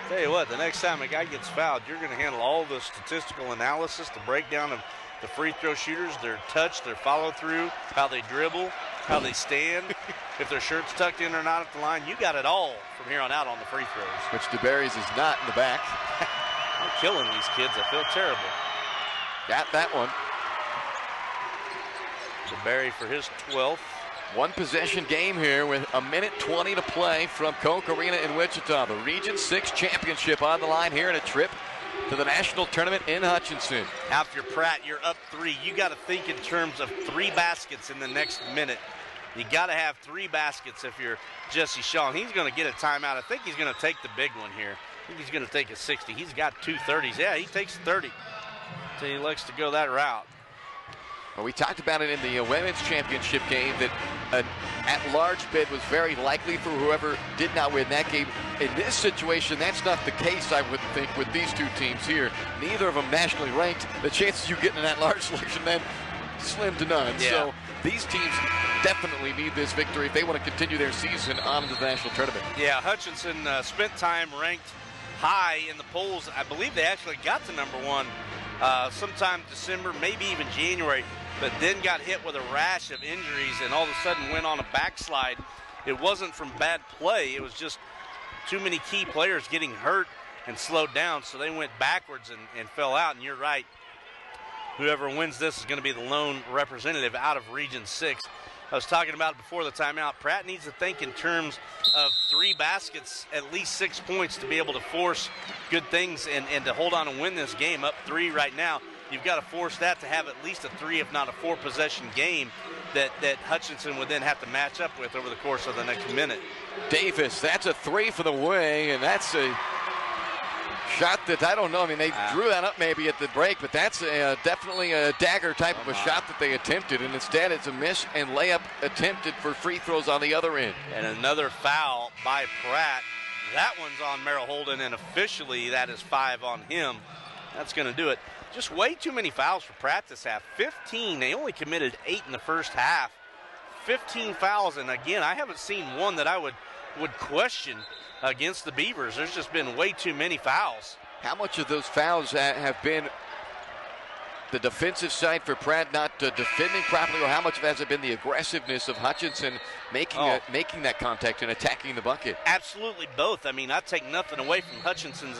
Tell you what, the next time a guy gets fouled, you're going to handle all the statistical analysis, the breakdown of the free throw shooters, their touch, their follow through, how they dribble, how they stand, if their shirt's tucked in or not at the line. You got it all from here on out on the free throws. Which DeBerry's is not in the back. I'm killing these kids. I feel terrible. Got that one. DeBerry for his 12th. 1 possession game here with 1:20 to play from Koch Arena in Wichita. The Region 6 championship on the line here in a trip to the national tournament in Hutchinson. After Pratt, you're up 3. You got to think in terms of 3 baskets in the next minute. You got to have 3 baskets if you're Jesse Shaw. He's going to get a timeout. I think he's going to take the big one here. I think he's going to take a 60. He's got 2 30s. Yeah, he takes 30. So he likes to go that route. Well, we talked about it in the women's championship game that an at-large bid was very likely for whoever did not win that game. In this situation, that's not the case, I would think, with these 2 teams here. Neither of them nationally ranked. The chances you get in an at-large selection then slim to none. Yeah. So these teams definitely need this victory if they want to continue their season on to the national tournament. Yeah, Hutchinson spent time ranked high in the polls. I believe they actually got to number 1 sometime December, maybe even January, but then got hit with a rash of injuries and all of a sudden went on a backslide. It wasn't from bad play. It was just too many key players getting hurt and slowed down, so they went backwards and fell out. And you're right. Whoever wins this is going to be the lone representative out of Region 6. I was talking about it before the timeout. Pratt needs to think in terms of 3 baskets, at least 6 points to be able to force good things and to hold on and win this game. Up 3 right now. You've got to force that to have at least a 3, if not a 4-possession game that Hutchinson would then have to match up with over the course of the next minute. Davis, that's a 3 for the wing, and that's a shot that I don't know. I mean, they drew that up maybe at the break, but that's definitely a dagger type of a shot that they attempted, and instead it's a miss and layup attempted for free throws on the other end. And another foul by Pratt. That one's on Merrill Holden, and officially that is 5 on him. That's going to do it. Just way too many fouls for Pratt this half. 15. They only committed 8 in the first half. 15 fouls, and again, I haven't seen one that I would question against the Beavers. There's just been way too many fouls. How much of those fouls have been the defensive side for Pratt not defending properly, or how much of it has it been the aggressiveness of Hutchinson making that contact and attacking the bucket? Absolutely both. I mean, I take nothing away from Hutchinson's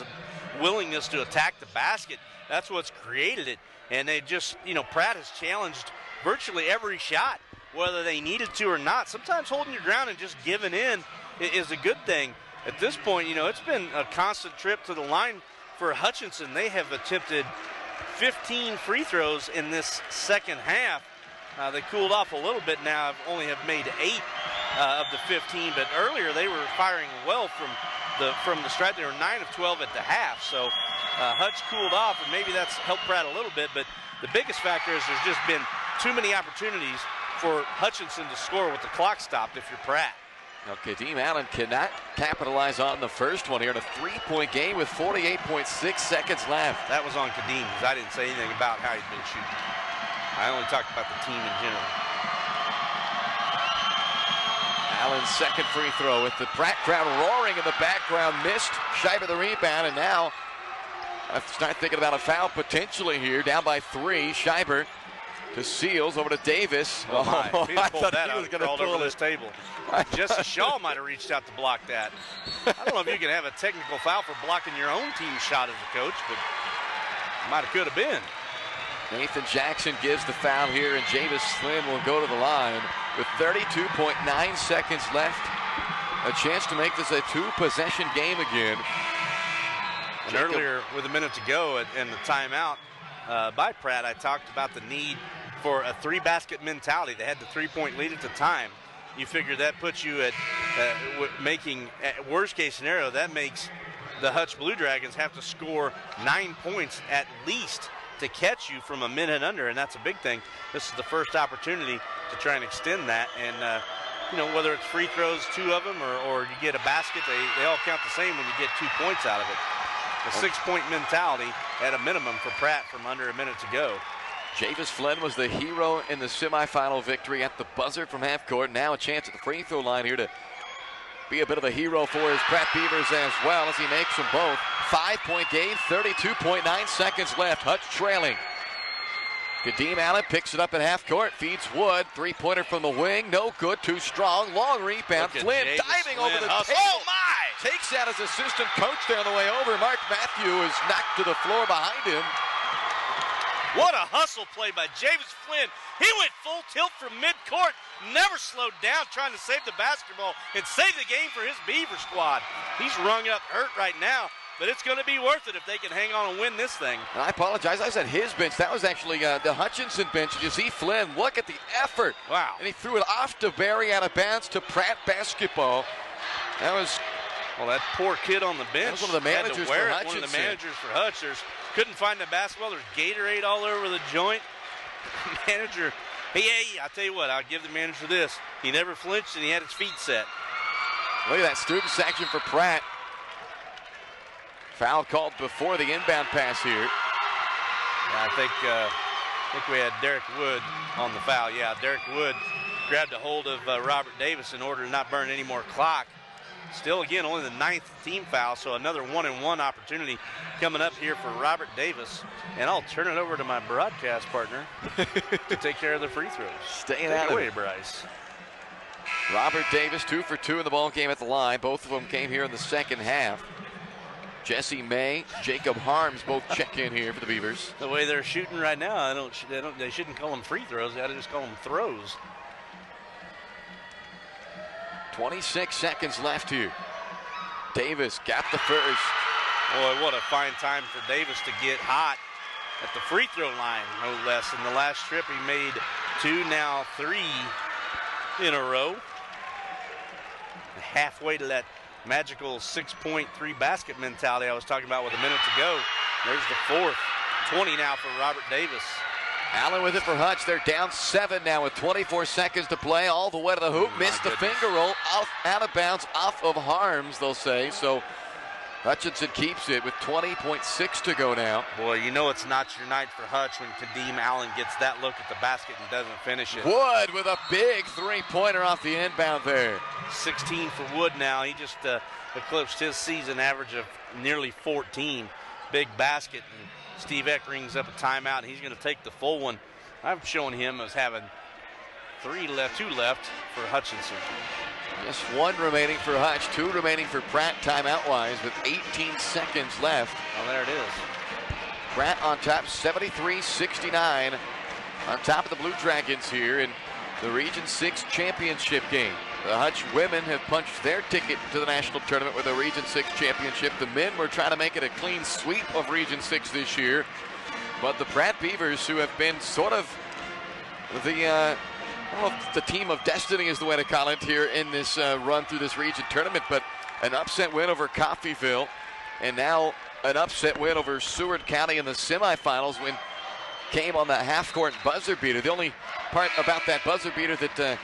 willingness to attack the basket. That's what's created it. And they just, Pratt has challenged virtually every shot, whether they needed to or not. Sometimes holding your ground and just giving in is a good thing. At this point, it's been a constant trip to the line for Hutchinson. They have attempted 15 free throws in this second half. They cooled off a little bit now, only have made 8 of the 15, but earlier they were firing well from the stripe. They were 9 of 12 at the half, so Hutch cooled off, and maybe that's helped Pratt a little bit, but the biggest factor is there's just been too many opportunities for Hutchinson to score with the clock stopped if you're Pratt. Now, Kadeem Allen cannot capitalize on the first one here in a 3-point game with 48.6 seconds left. That was on Kadeem, because I didn't say anything about how he's been shooting. I only talked about the team in general. Allen's second free throw with the Pratt crowd roaring in the background. Missed. Scheiber the rebound, and now I start thinking about a foul potentially here. Down by 3. Scheiber To Seals, over to Davis. Oh, my. If he'd I have pulled thought that he out, was he going to crawled pull over it. this table. Jesse Shaw might have reached out to block that. I don't know if you can have a technical foul for blocking your own team shot as a coach, but might have could have been. Nathan Jackson gives the foul here, and Javis Flynn will go to the line with 32.9 seconds left. A chance to make this a two-possession game again. And earlier, with a minute to go and the timeout by Pratt, I talked about the need for a three-basket mentality. They had the three-point lead at the time. You figure that puts you at making, at worst-case scenario, that makes the Hutch Blue Dragons have to score 9 points at least to catch you from a minute under, and that's a big thing. This is the first opportunity to try and extend that, and you know, whether it's free throws, 2 of them, or you get a basket, they all count the same when you get 2 points out of it. A 6-point mentality at a minimum for Pratt from under a minute to go. Javis Flynn was the hero in the semifinal victory at the buzzer from half court. Now a chance at the free throw line here to be a bit of a hero for his Pratt Beavers as well as he makes them both. 5-point game, 32.9 seconds left. Hutch trailing. Kadeem Allen picks it up at half court, feeds Wood. Three-pointer from the wing, no good, too strong. Long rebound. Flynn diving over the table. Oh my! Takes out his assistant coach there on the way over. Mark Matthew is knocked to the floor behind him. What a hustle play by Javis Flynn. He went full tilt from midcourt, never slowed down, trying to save the basketball and save the game for his Beaver squad. He's rung up hurt right now, but it's going to be worth it if they can hang on and win this thing. And I apologize, I said his bench. That was actually the Hutchinson bench. You see Flynn, look at the effort. Wow. And he threw it off to Barry out of bounds to Pratt basketball. That was... Well, that poor kid on the bench. That was one of the managers had to wear for it. Hutchinson. One of the managers for Hutch. Couldn't find the basketball. There's Gatorade all over the joint. Manager, hey, I'll tell you what, I'll give the manager this. He never flinched and he had his feet set. Look at that student section for Pratt. Foul called before the inbound pass here. Yeah, I think we had Derek Wood on the foul. Yeah, Derek Wood grabbed a hold of Robert Davis in order to not burn any more clock. Still, again, only the 9th team foul, so another 1-and-1 opportunity coming up here for Robert Davis. And I'll turn it over to my broadcast partner to take care of the free throws. Staying out of it. Bryce. Robert Davis, 2 for 2 in the ball game at the line. Both of them came here in the second half. Jesse May, Jacob Harms both check in here for the Beavers. The way they're shooting right now, they shouldn't call them free throws. They ought to just call them throws. 26 seconds left here. Davis got the first. Boy, what a fine time for Davis to get hot at the free throw line, no less. In the last trip, he made 2, now 3 in a row. Halfway to that magical 6-point, 3-basket mentality I was talking about with a minute to go. There's the 4th. 20 now for Robert Davis. Allen with it for Hutch. They're down 7 now with 24 seconds to play. All the way to the hoop. Missed the finger roll. Out of bounds off of Harms, they'll say. So Hutchinson keeps it with 20.6 to go now. Boy, you know it's not your night for Hutch when Kadeem Allen gets that look at the basket and doesn't finish it. Wood with a big three-pointer off the inbound there. 16 for Wood now. He just eclipsed his season average of nearly 14. Big basket. And Steve Eck rings up a timeout, and he's going to take the full one. I'm showing him as having 2 left for Hutchinson. Just 1 remaining for Hutch, 2 remaining for Pratt timeout-wise with 18 seconds left. Oh, there it is. Pratt on top, 73-69 on top of the Blue Dragons here in the Region 6 championship game. The Hutch women have punched their ticket to the national tournament with a Region 6 championship. The men were trying to make it a clean sweep of Region 6 this year. But the Pratt Beavers, who have been sort of the, I don't know if the team of destiny is the way to call it here in this run through this region tournament, but an upset win over Coffeyville, and now an upset win over Seward County in the semifinals when came on the half-court buzzer beater. The only part about that buzzer beater that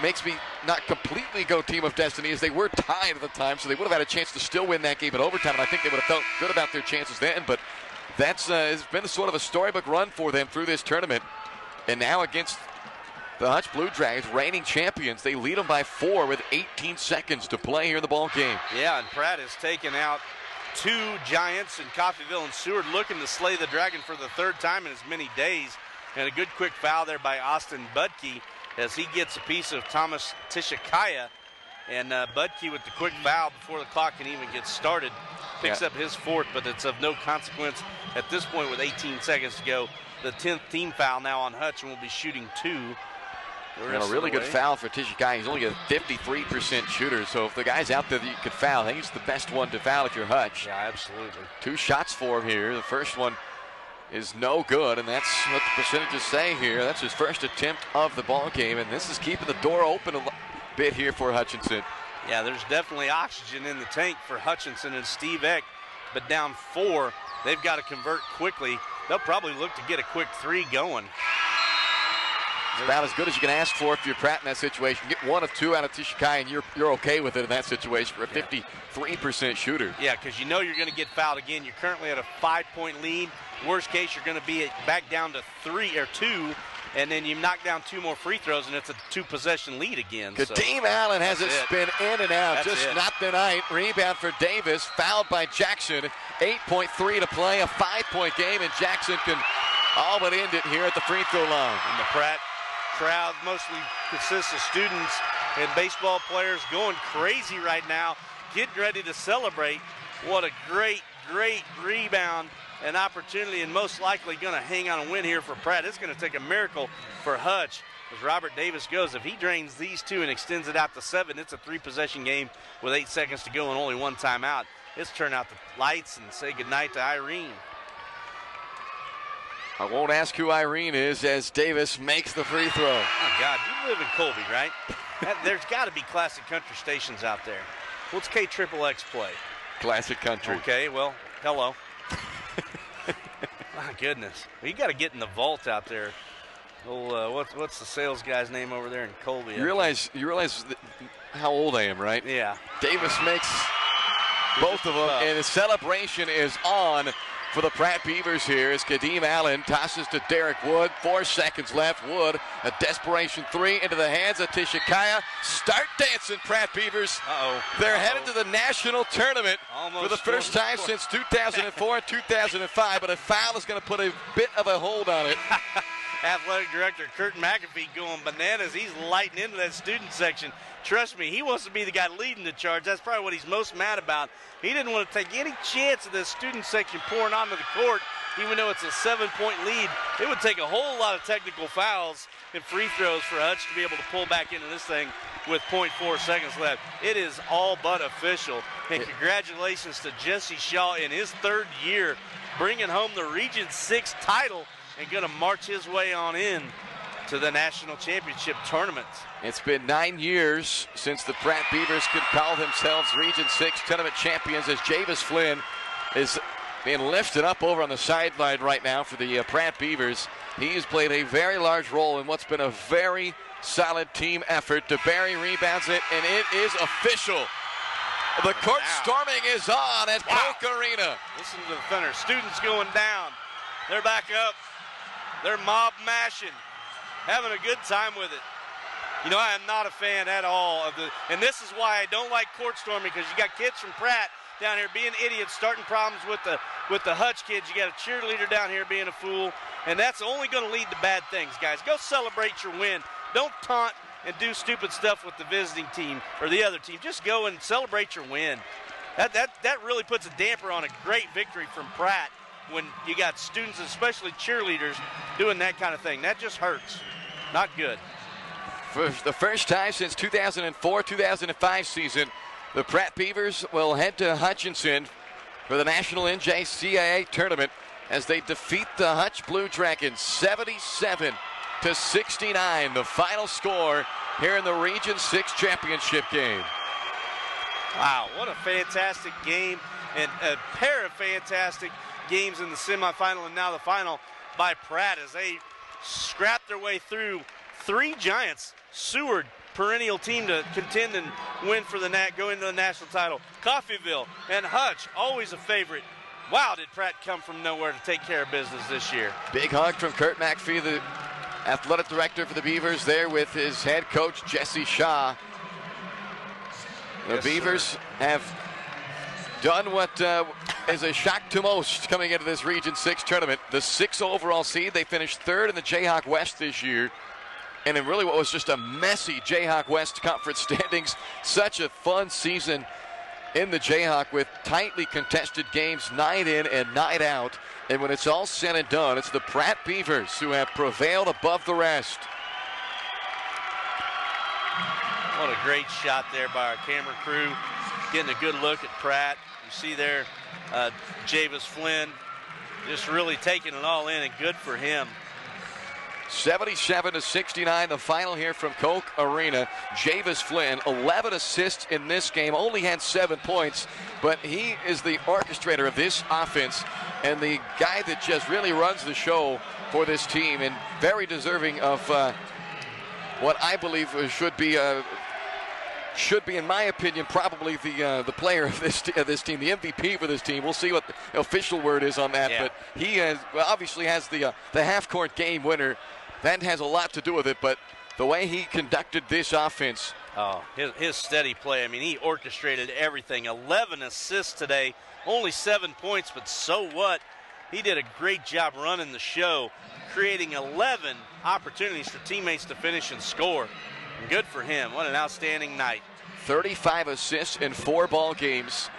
makes me not completely go team of destiny is they were tied at the time, so they would have had a chance to still win that game in overtime, and I think they would have felt good about their chances then. But that's it's been sort of a storybook run for them through this tournament. And now against the Hutch Blue Dragons, reigning champions, they lead them by 4 with 18 seconds to play here in the ball game. Yeah, and Pratt has taken out 2 giants in Coffeyville and Seward, looking to slay the Dragon for the 3rd time in as many days. And a good quick foul there by Austin Budke as he gets a piece of Thomas Tishikaya. And Budke with the quick foul before the clock can even get started. Picks up his 4th, but it's of no consequence at this point with 18 seconds to go. The 10th team foul now on Hutch, and will be shooting 2. And a really good foul for Tishikaya. He's only a 53% shooter, so if the guy's out there that you could foul, I think he's the best one to foul if you're Hutch. Yeah, absolutely. 2 shots for him here. The first one is no good, and that's what the percentages say here. That's his first attempt of the ball game, and this is keeping the door open a bit here for Hutchinson. Yeah, there's definitely oxygen in the tank for Hutchinson and Steve Eck, but down 4, they've got to convert quickly. They'll probably look to get a quick 3 going. It's about as good as you can ask for if you're Pratt in that situation. Get 1 of 2 out of Tishikaya, and you're okay with it in that situation for a 53% shooter. Yeah, because you know you're going to get fouled again. You're currently at a 5-point lead. Worst case, you're going to be back down to 3 or 2, and then you knock down 2 more free throws, and it's a 2-possession lead again. Kadeem Allen has it spin in and out. That's just not the night. Rebound for Davis. Fouled by Jackson. 8.3 to play. A 5-point game, and Jackson can all but end it here at the free throw line. And the Pratt crowd mostly consists of students and baseball players going crazy right now, getting ready to celebrate. What a great, great rebound and opportunity, and most likely going to hang on and win here for Pratt. It's going to take a miracle for Hutch as Robert Davis goes. If he drains these 2 and extends it out to 7, it's a 3-possession game with 8 seconds to go and only 1 timeout. Let's turn out the lights and say goodnight to Irene. I won't ask who Irene is as Davis makes the free throw. Oh, God, you live in Colby, right? There's got to be classic country stations out there. What's KXXX play? Classic country. Okay, well, hello. My goodness. Well, you got to get in the vault out there. Well, what's the sales guy's name over there in Colby? You realize how old I am, right? Yeah. Davis makes both of them, and the celebration is on for the Pratt Beavers here as Kadeem Allen tosses to Derek Wood. 4 seconds left. Wood, a desperation 3 into the hands of Tishikaya. Start dancing, Pratt Beavers. They're headed to the national tournament for the first time since 2004 and 2005, but a foul is going to put a bit of a hold on it. Athletic Director Kurt McAfee going bananas. He's lighting into that student section. Trust me, he wants to be the guy leading the charge. That's probably what he's most mad about. He didn't want to take any chance of this student section pouring onto the court, even though it's a 7-point lead. It would take a whole lot of technical fouls and free throws for Hutch to be able to pull back into this thing with 0.4 seconds left. It is all but official. And congratulations to Jesse Shaw in his 3rd year, bringing home the Region 6 title and going to march his way on in to the national championship tournament. It's been 9 years since the Pratt Beavers could call themselves Region 6 tournament champions as Javis Flynn is being lifted up over on the sideline right now for the Pratt Beavers. He's played a very large role in what's been a very solid team effort. DeBerry rebounds it, and it is official. The court storming is on at Polk Arena. Listen to the thunder. Students going down. They're back up. They're mob mashing, having a good time with it. You know, I am not a fan at all of and this is why I don't like court storming, because you got kids from Pratt down here being idiots, starting problems with the Hutch kids. You got a cheerleader down here being a fool, and that's only going to lead to bad things, guys. Go celebrate your win. Don't taunt and do stupid stuff with the visiting team or the other team. Just go and celebrate your win. That really puts a damper on a great victory from Pratt when you got students, especially cheerleaders, doing that kind of thing. That just hurts. Not good. For the first time since 2004-2005 season, the Pratt Beavers will head to Hutchinson for the National NJCAA tournament as they defeat the Hutch Blue Dragons 77-69. The final score here in the Region 6 championship game. Wow, what a fantastic game, and a pair of fantastic games in the semifinal and now the final by Pratt as they scrap their way through 3 giants. Seward, perennial team to contend and win for go into the national title. Coffeyville and Hutch, always a favorite. Wow, did Pratt come from nowhere to take care of business this year. Big hug from Kurt McAfee, the athletic director for the Beavers, there with his head coach, Jesse Shaw. The Beavers have done what is a shock to most coming into this Region 6 tournament. The 6th overall seed, they finished 3rd in the Jayhawk West this year. And in really what was just a messy Jayhawk West Conference standings. Such a fun season in the Jayhawk with tightly contested games night in and night out. And when it's all said and done, it's the Pratt Beavers who have prevailed above the rest. What a great shot there by our camera crew. Getting a good look at Pratt. You see there, Javis Flynn just really taking it all in, and good for him. 77-69, the final here from Koch Arena. Javis Flynn, 11 assists in this game, only had 7 points, but he is the orchestrator of this offense and the guy that just really runs the show for this team, and very deserving of what I believe should be, in my opinion, probably the player of this team, the MVP for this team. We'll see what the official word is on that, but he obviously has the half-court game winner. That has a lot to do with it, but the way he conducted this offense. Oh, his steady play. I mean, he orchestrated everything. 11 assists today, only 7 points, but so what? He did a great job running the show, creating 11 opportunities for teammates to finish and score. And good for him. What an outstanding night. 35 assists in 4 ball games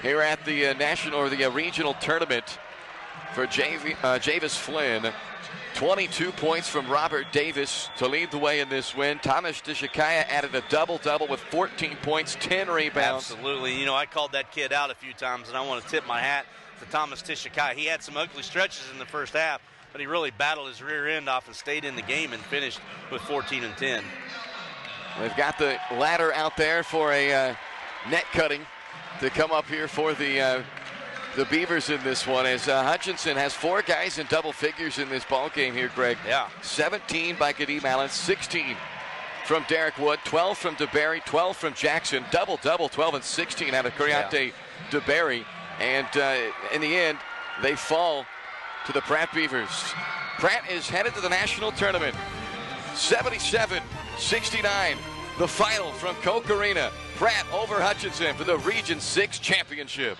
here at the national or the regional tournament for Javis Flynn. 22 points from Robert Davis to lead the way in this win. Thomas Tishikaya added a double-double with 14 points, 10 rebounds. Absolutely. You know, I called that kid out a few times, and I want to tip my hat to Thomas Tishikaya. He had some ugly stretches in the first half, but he really battled his rear end off and stayed in the game and finished with 14 and 10. They've got the ladder out there for a net cutting to come up here for the Beavers in this one, as Hutchinson has 4 guys in double figures in this ball game here, Greg. Yeah. 17 by Kadeem Allen, 16 from Derek Wood, 12 from DeBerry, 12 from Jackson, double-double, 12 and 16 out of Kuriate DeBerry. And in the end, they fall to the Pratt Beavers. Pratt is headed to the national tournament. 77-69, the final from Koch Arena. Pratt over Hutchinson for the Region 6 championship.